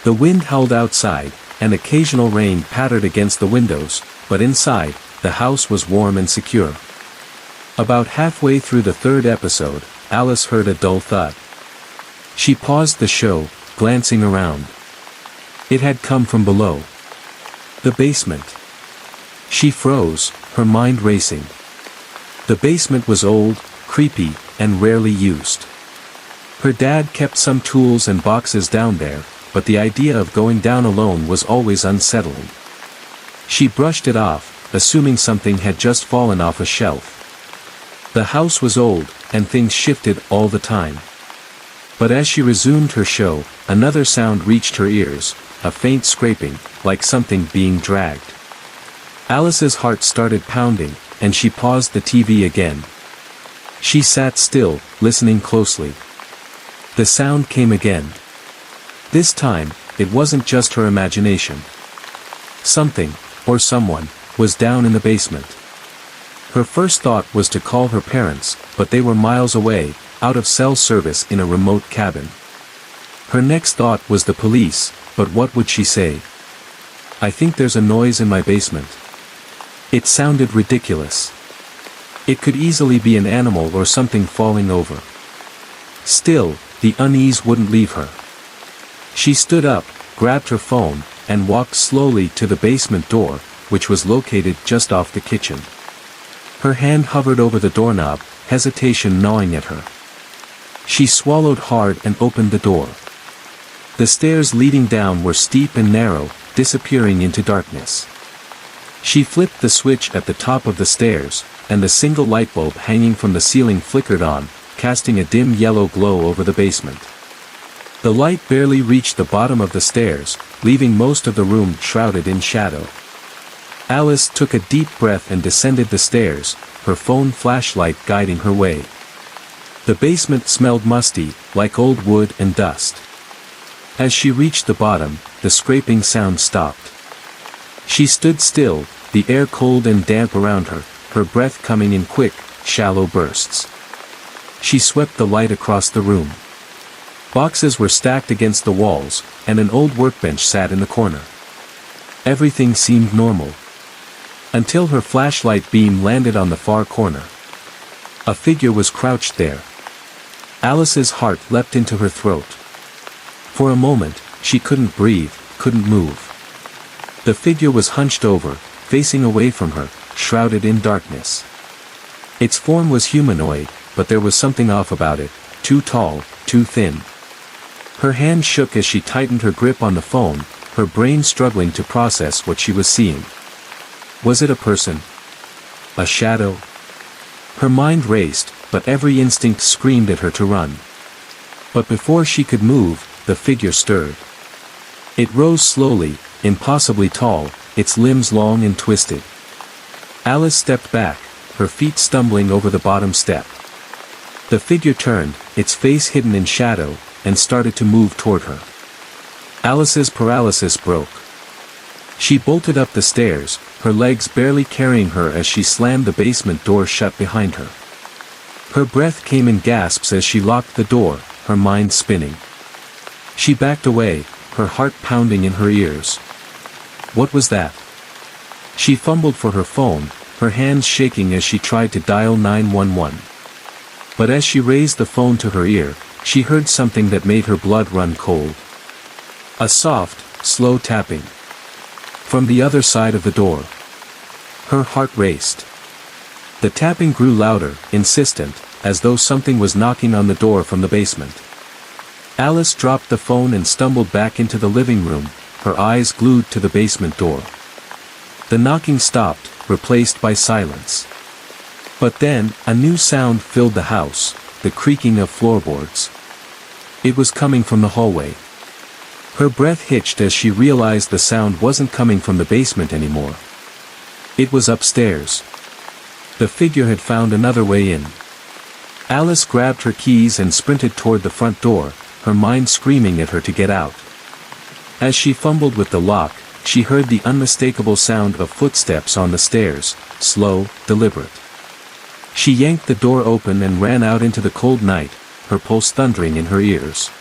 The wind howled outside, and occasional rain pattered against the windows, but inside, the house was warm and secure. About halfway through the third episode, Alice heard a dull thud. She paused the show, glancing around. It had come from below. The basement. She froze, her mind racing. The basement was old, creepy, and rarely used. Her dad kept some tools and boxes down there, but the idea of going down alone was always unsettling. She brushed it off, assuming something had just fallen off a shelf. The house was old, and things shifted all the time. But as she resumed her show, another sound reached her ears, a faint scraping, like something being dragged. Alice's heart started pounding, and she paused the TV again. She sat still, listening closely. The sound came again. This time, it wasn't just her imagination. Something, or someone, was down in the basement. Her first thought was to call her parents, but they were miles away, out of cell service in a remote cabin. Her next thought was the police, but what would she say? "I think there's a noise in my basement." It sounded ridiculous. It could easily be an animal or something falling over. Still, the unease wouldn't leave her. She stood up, grabbed her phone, and walked slowly to the basement door, which was located just off the kitchen. Her hand hovered over the doorknob, hesitation gnawing at her. She swallowed hard and opened the door. The stairs leading down were steep and narrow, disappearing into darkness. She flipped the switch at the top of the stairs, and the single light bulb hanging from the ceiling flickered on, casting a dim yellow glow over the basement. The light barely reached the bottom of the stairs, leaving most of the room shrouded in shadow. Alice took a deep breath and descended the stairs, her phone flashlight guiding her way. The basement smelled musty, like old wood and dust. As she reached the bottom, the scraping sound stopped. She stood still, the air cold and damp around her, her breath coming in quick, shallow bursts. She swept the light across the room. Boxes were stacked against the walls, and an old workbench sat in the corner. Everything seemed normal. Until her flashlight beam landed on the far corner. A figure was crouched there. Alice's heart leapt into her throat. For a moment, she couldn't breathe, couldn't move. The figure was hunched over, facing away from her, shrouded in darkness. Its form was humanoid, but there was something off about it, too tall, too thin. Her hand shook as she tightened her grip on the phone, her brain struggling to process what she was seeing. Was it a person? A shadow? Her mind raced, but every instinct screamed at her to run. But before she could move, the figure stirred. It rose slowly, impossibly tall, its limbs long and twisted. Alice stepped back, her feet stumbling over the bottom step. The figure turned, its face hidden in shadow, and started to move toward her. Alice's paralysis broke. She bolted up the stairs, her legs barely carrying her as she slammed the basement door shut behind her. Her breath came in gasps as she locked the door, her mind spinning. She backed away, her heart pounding in her ears. What was that? She fumbled for her phone, her hands shaking as she tried to dial 911. But as she raised the phone to her ear, she heard something that made her blood run cold. A soft, slow tapping. From the other side of the door. Her heart raced. The tapping grew louder, insistent, as though something was knocking on the door from the basement. Alice dropped the phone and stumbled back into the living room, her eyes glued to the basement door. The knocking stopped, replaced by silence. But then, a new sound filled the house, the creaking of floorboards. It was coming from the hallway. Her breath hitched as she realized the sound wasn't coming from the basement anymore. It was upstairs. The figure had found another way in. Alice grabbed her keys and sprinted toward the front door, her mind screaming at her to get out. As she fumbled with the lock, she heard the unmistakable sound of footsteps on the stairs, slow, deliberate. She yanked the door open and ran out into the cold night, her pulse thundering in her ears.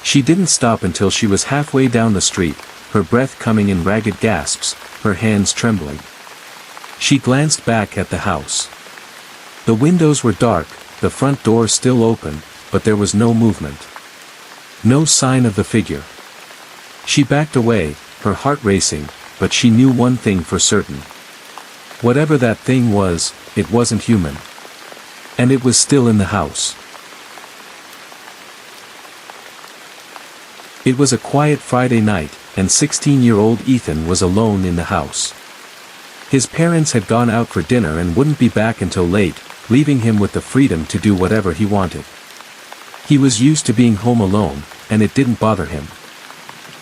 She didn't stop until she was halfway down the street, her breath coming in ragged gasps, her hands trembling. She glanced back at the house. The windows were dark, the front door still open, but there was no movement. No sign of the figure. She backed away, her heart racing, but she knew one thing for certain. Whatever that thing was, it wasn't human. And it was still in the house. It was a quiet Friday night, and 16-year-old Ethan was alone in the house. His parents had gone out for dinner and wouldn't be back until late, leaving him with the freedom to do whatever he wanted. He was used to being home alone, and it didn't bother him.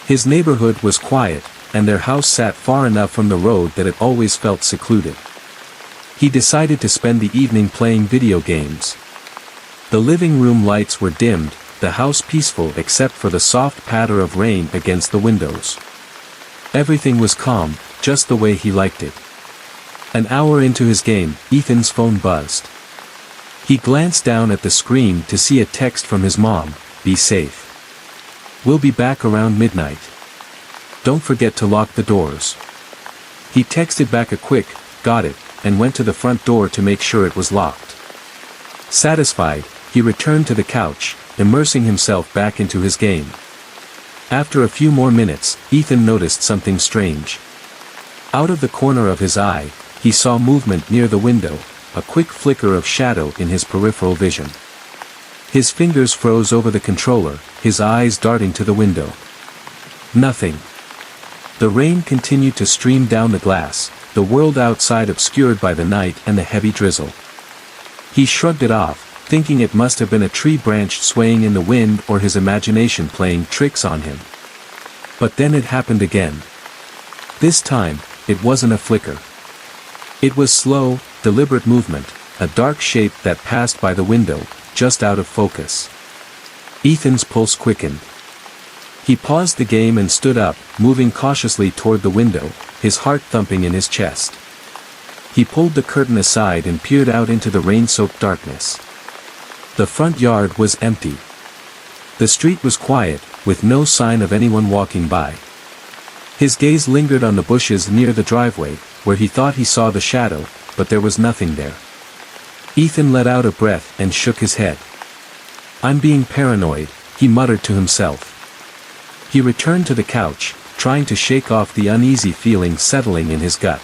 His neighborhood was quiet, and their house sat far enough from the road that it always felt secluded. He decided to spend the evening playing video games. The living room lights were dimmed, the house peaceful except for the soft patter of rain against the windows. Everything was calm, just the way he liked it. An hour into his game, Ethan's phone buzzed. He glanced down at the screen to see a text from his mom, "Be safe. We'll be back around midnight. Don't forget to lock the doors." He texted back a quick, "Got it," and went to the front door to make sure it was locked. Satisfied, he returned to the couch, immersing himself back into his game. After a few more minutes, Ethan noticed something strange. Out of the corner of his eye, he saw movement near the window, a quick flicker of shadow in his peripheral vision. His fingers froze over the controller, his eyes darting to the window. Nothing. The rain continued to stream down the glass, the world outside obscured by the night and the heavy drizzle. He shrugged it off, thinking it must have been a tree branch swaying in the wind or his imagination playing tricks on him. But then it happened again. This time, it wasn't a flicker. It was slow, deliberate movement, a dark shape that passed by the window, just out of focus. Ethan's pulse quickened. He paused the game and stood up, moving cautiously toward the window, his heart thumping in his chest. He pulled the curtain aside and peered out into the rain-soaked darkness. The front yard was empty. The street was quiet, with no sign of anyone walking by. His gaze lingered on the bushes near the driveway, where he thought he saw the shadow, but there was nothing there. Ethan let out a breath and shook his head. "I'm being paranoid," he muttered to himself. He returned to the couch, trying to shake off the uneasy feeling settling in his gut.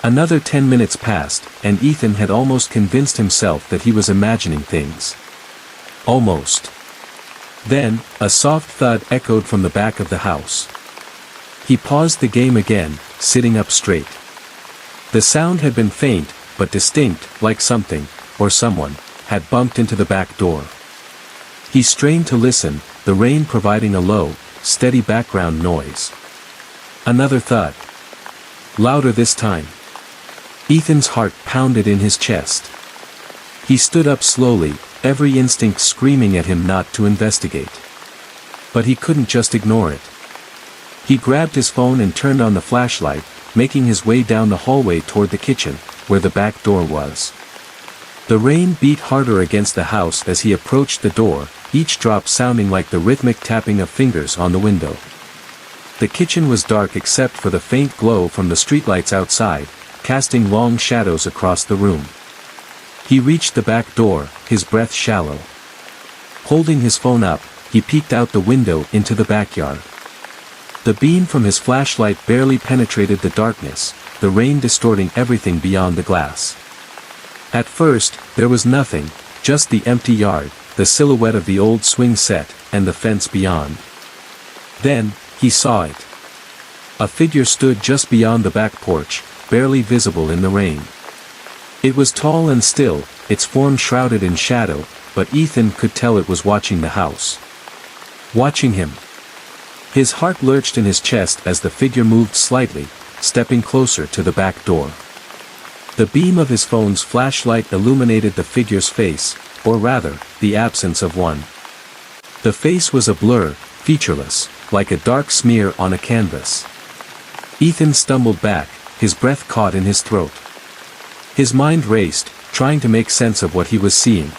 Another 10 minutes passed, and Ethan had almost convinced himself that he was imagining things. Almost. Then, a soft thud echoed from the back of the house. He paused the game again, sitting up straight. The sound had been faint, but distinct, like something, or someone, had bumped into the back door. He strained to listen, the rain providing a low, steady background noise. Another thud. Louder this time. Ethan's heart pounded in his chest. He stood up slowly, every instinct screaming at him not to investigate. But he couldn't just ignore it. He grabbed his phone and turned on the flashlight, making his way down the hallway toward the kitchen, where the back door was. The rain beat harder against the house as he approached the door, each drop sounding like the rhythmic tapping of fingers on the window. The kitchen was dark except for the faint glow from the streetlights outside, casting long shadows across the room. He reached the back door, his breath shallow. Holding his phone up, he peeked out the window into the backyard. The beam from his flashlight barely penetrated the darkness, the rain distorting everything beyond the glass. At first, there was nothing, just the empty yard, the silhouette of the old swing set, and the fence beyond. Then, he saw it. A figure stood just beyond the back porch, barely visible in the rain. It was tall and still, its form shrouded in shadow, but Ethan could tell it was watching the house. Watching him. His heart lurched in his chest as the figure moved slightly, stepping closer to the back door. The beam of his phone's flashlight illuminated the figure's face, or rather, the absence of one. The face was a blur, featureless, like a dark smear on a canvas. Ethan stumbled back, his breath caught in his throat. His mind raced, trying to make sense of what he was seeing.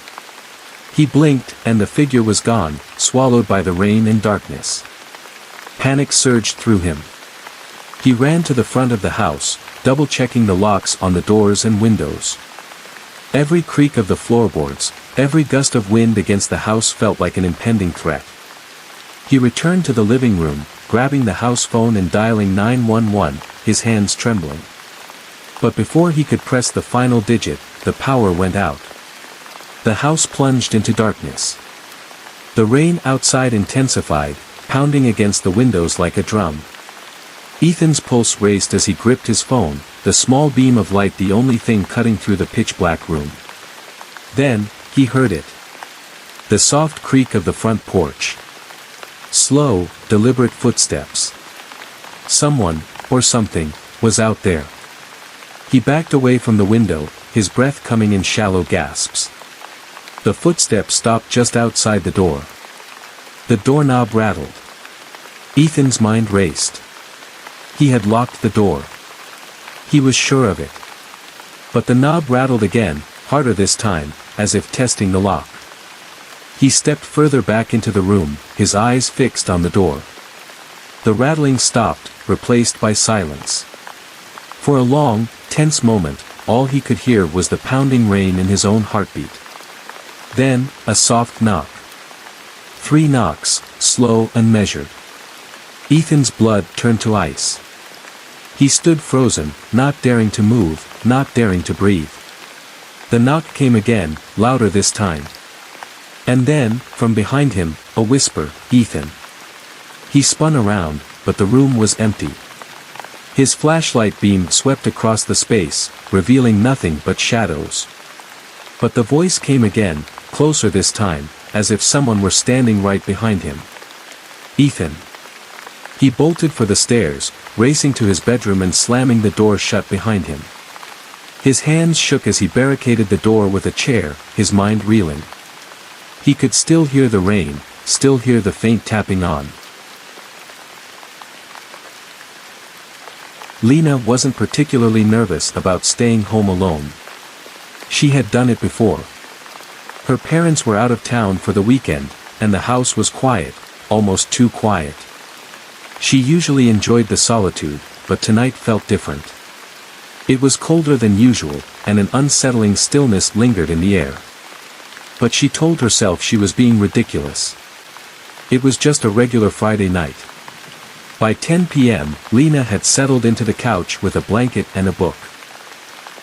He blinked, and the figure was gone, swallowed by the rain and darkness. Panic surged through him. He ran to the front of the house, double-checking the locks on the doors and windows. Every creak of the floorboards, every gust of wind against the house felt like an impending threat. He returned to the living room, grabbing the house phone and dialing 911, his hands trembling. But before he could press the final digit, the power went out. The house plunged into darkness. The rain outside intensified, pounding against the windows like a drum. Ethan's pulse raced as he gripped his phone, the small beam of light the only thing cutting through the pitch-black room. Then, he heard it. The soft creak of the front porch. Slow, deliberate footsteps. Someone, or something, was out there. He backed away from the window, his breath coming in shallow gasps. The footsteps stopped just outside the door. The doorknob rattled. Ethan's mind raced. He had locked the door. He was sure of it. But the knob rattled again, harder this time, as if testing the lock. He stepped further back into the room, his eyes fixed on the door. The rattling stopped, replaced by silence. For a long, tense moment, all he could hear was the pounding rain in his own heartbeat. Then, a soft knock. 3 knocks, slow and measured. Ethan's blood turned to ice. He stood frozen, not daring to move, not daring to breathe. The knock came again, louder this time. And then, from behind him, a whisper, "Ethan." He spun around, but the room was empty. His flashlight beam swept across the space, revealing nothing but shadows. But the voice came again, closer this time, as if someone were standing right behind him. "Ethan." He bolted for the stairs, racing to his bedroom and slamming the door shut behind him. His hands shook as he barricaded the door with a chair, his mind reeling. He could still hear the rain, still hear the faint tapping on. Lena wasn't particularly nervous about staying home alone. She had done it before. Her parents were out of town for the weekend, and the house was quiet, almost too quiet. She usually enjoyed the solitude, but tonight felt different. It was colder than usual, and an unsettling stillness lingered in the air. But she told herself she was being ridiculous. It was just a regular Friday night. By 10 p.m., Lena had settled into the couch with a blanket and a book.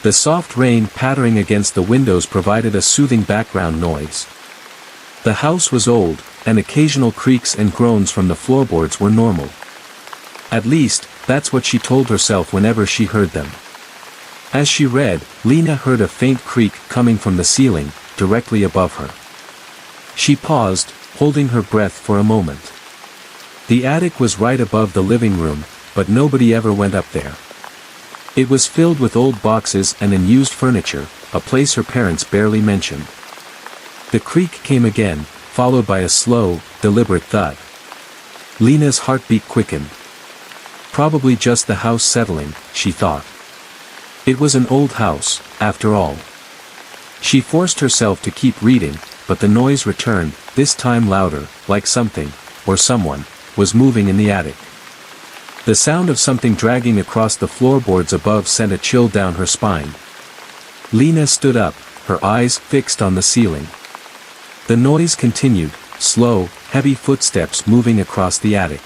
The soft rain pattering against the windows provided a soothing background noise. The house was old, and occasional creaks and groans from the floorboards were normal. At least, that's what she told herself whenever she heard them. As she read, Lena heard a faint creak coming from the ceiling, directly above her. She paused, holding her breath for a moment. The attic was right above the living room, but nobody ever went up there. It was filled with old boxes and unused furniture, a place her parents barely mentioned. The creak came again, followed by a slow, deliberate thud. Lena's heartbeat quickened. Probably just the house settling, she thought. It was an old house, after all. She forced herself to keep reading, but the noise returned, this time louder, like something, or someone, was moving in the attic. The sound of something dragging across the floorboards above sent a chill down her spine. Lena stood up, her eyes fixed on the ceiling. The noise continued, slow, heavy footsteps moving across the attic.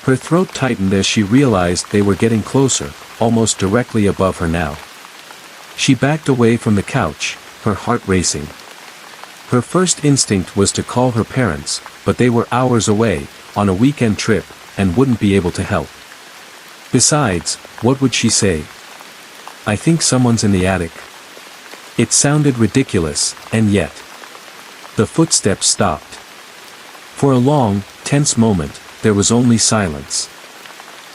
Her throat tightened as she realized they were getting closer, almost directly above her now. She backed away from the couch, her heart racing. Her first instinct was to call her parents, but they were hours away, on a weekend trip, and wouldn't be able to help. Besides, what would she say? "I think someone's in the attic." It sounded ridiculous, and yet. The footsteps stopped. For a long, tense moment, there was only silence.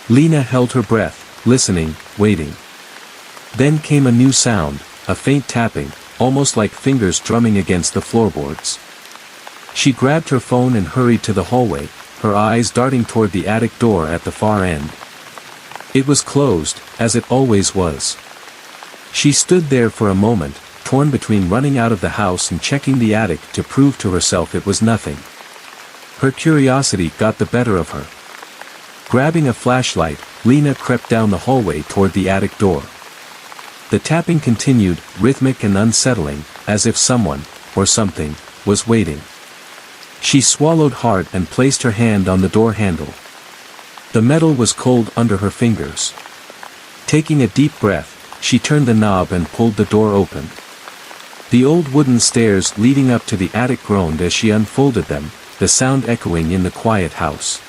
Lena held her breath, listening, waiting. Then came a new sound, a faint tapping, almost like fingers drumming against the floorboards. She grabbed her phone and hurried to the hallway, her eyes darting toward the attic door at the far end. It was closed, as it always was. She stood there for a moment, torn between running out of the house and checking the attic to prove to herself it was nothing. Her curiosity got the better of her. Grabbing a flashlight, Lena crept down the hallway toward the attic door. The tapping continued, rhythmic and unsettling, as if someone, or something, was waiting. She swallowed hard and placed her hand on the door handle. The metal was cold under her fingers. Taking a deep breath, she turned the knob and pulled the door open. The old wooden stairs leading up to the attic groaned as she unfolded them, the sound echoing in the quiet house.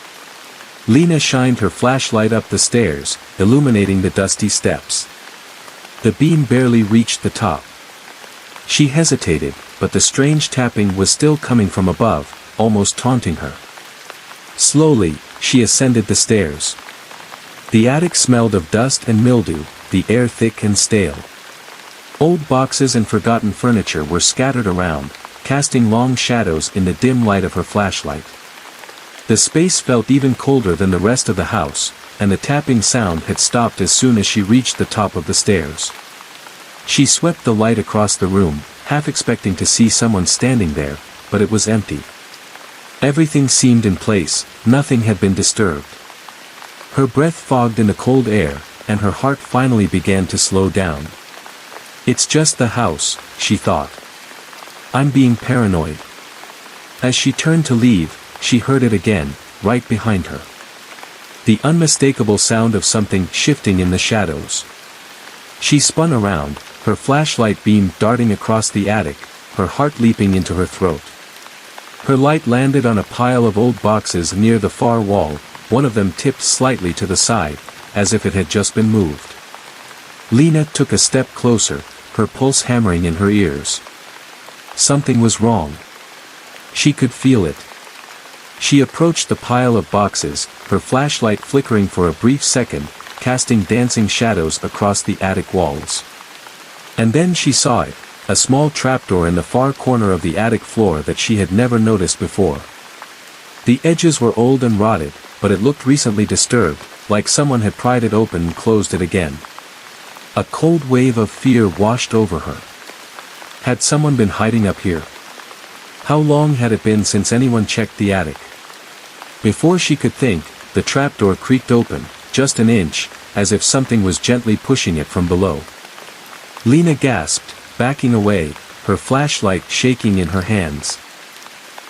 Lena shined her flashlight up the stairs, illuminating the dusty steps. The beam barely reached the top. She hesitated, but the strange tapping was still coming from above, almost taunting her. Slowly, she ascended the stairs. The attic smelled of dust and mildew, the air thick and stale. Old boxes and forgotten furniture were scattered around, casting long shadows in the dim light of her flashlight. The space felt even colder than the rest of the house, and the tapping sound had stopped as soon as she reached the top of the stairs. She swept the light across the room, half expecting to see someone standing there, but it was empty. Everything seemed in place, nothing had been disturbed. Her breath fogged in the cold air, and her heart finally began to slow down. It's just the house, she thought. I'm being paranoid. As she turned to leave, she heard it again, right behind her. The unmistakable sound of something shifting in the shadows. She spun around, her flashlight beam darting across the attic, her heart leaping into her throat. Her light landed on a pile of old boxes near the far wall, one of them tipped slightly to the side, as if it had just been moved. Lena took a step closer, her pulse hammering in her ears. Something was wrong. She could feel it. She approached the pile of boxes, her flashlight flickering for a brief second, casting dancing shadows across the attic walls. And then she saw it, a small trapdoor in the far corner of the attic floor that she had never noticed before. The edges were old and rotted, but it looked recently disturbed, like someone had pried it open and closed it again. A cold wave of fear washed over her. Had someone been hiding up here? How long had it been since anyone checked the attic? Before she could think, the trapdoor creaked open, just an inch, as if something was gently pushing it from below. Lena gasped, backing away, her flashlight shaking in her hands.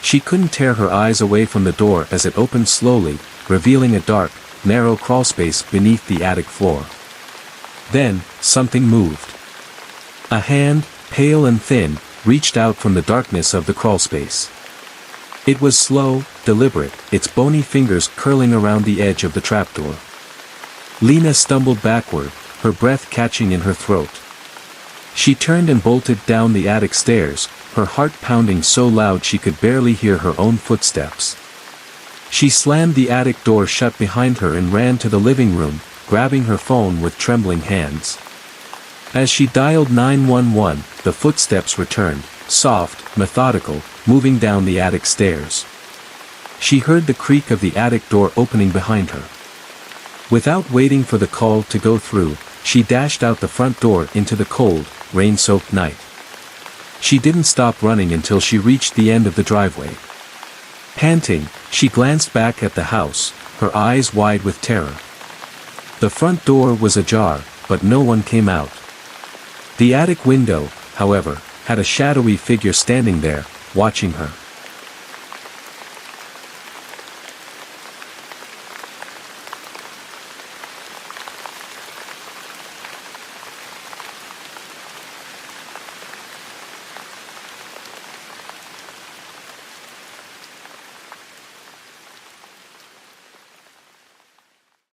She couldn't tear her eyes away from the door as it opened slowly, revealing a dark, narrow crawlspace beneath the attic floor. Then, something moved. A hand, pale and thin, reached out from the darkness of the crawlspace. It was slow, deliberate, its bony fingers curling around the edge of the trapdoor. Lena stumbled backward, her breath catching in her throat. She turned and bolted down the attic stairs, her heart pounding so loud she could barely hear her own footsteps. She slammed the attic door shut behind her and ran to the living room, grabbing her phone with trembling hands. As she dialed 911, the footsteps returned, soft, methodical, moving down the attic stairs. She heard the creak of the attic door opening behind her. Without waiting for the call to go through, she dashed out the front door into the cold, rain-soaked night. She didn't stop running until she reached the end of the driveway. Panting, she glanced back at the house, her eyes wide with terror. The front door was ajar, but no one came out. The attic window, however, had a shadowy figure standing there, watching her.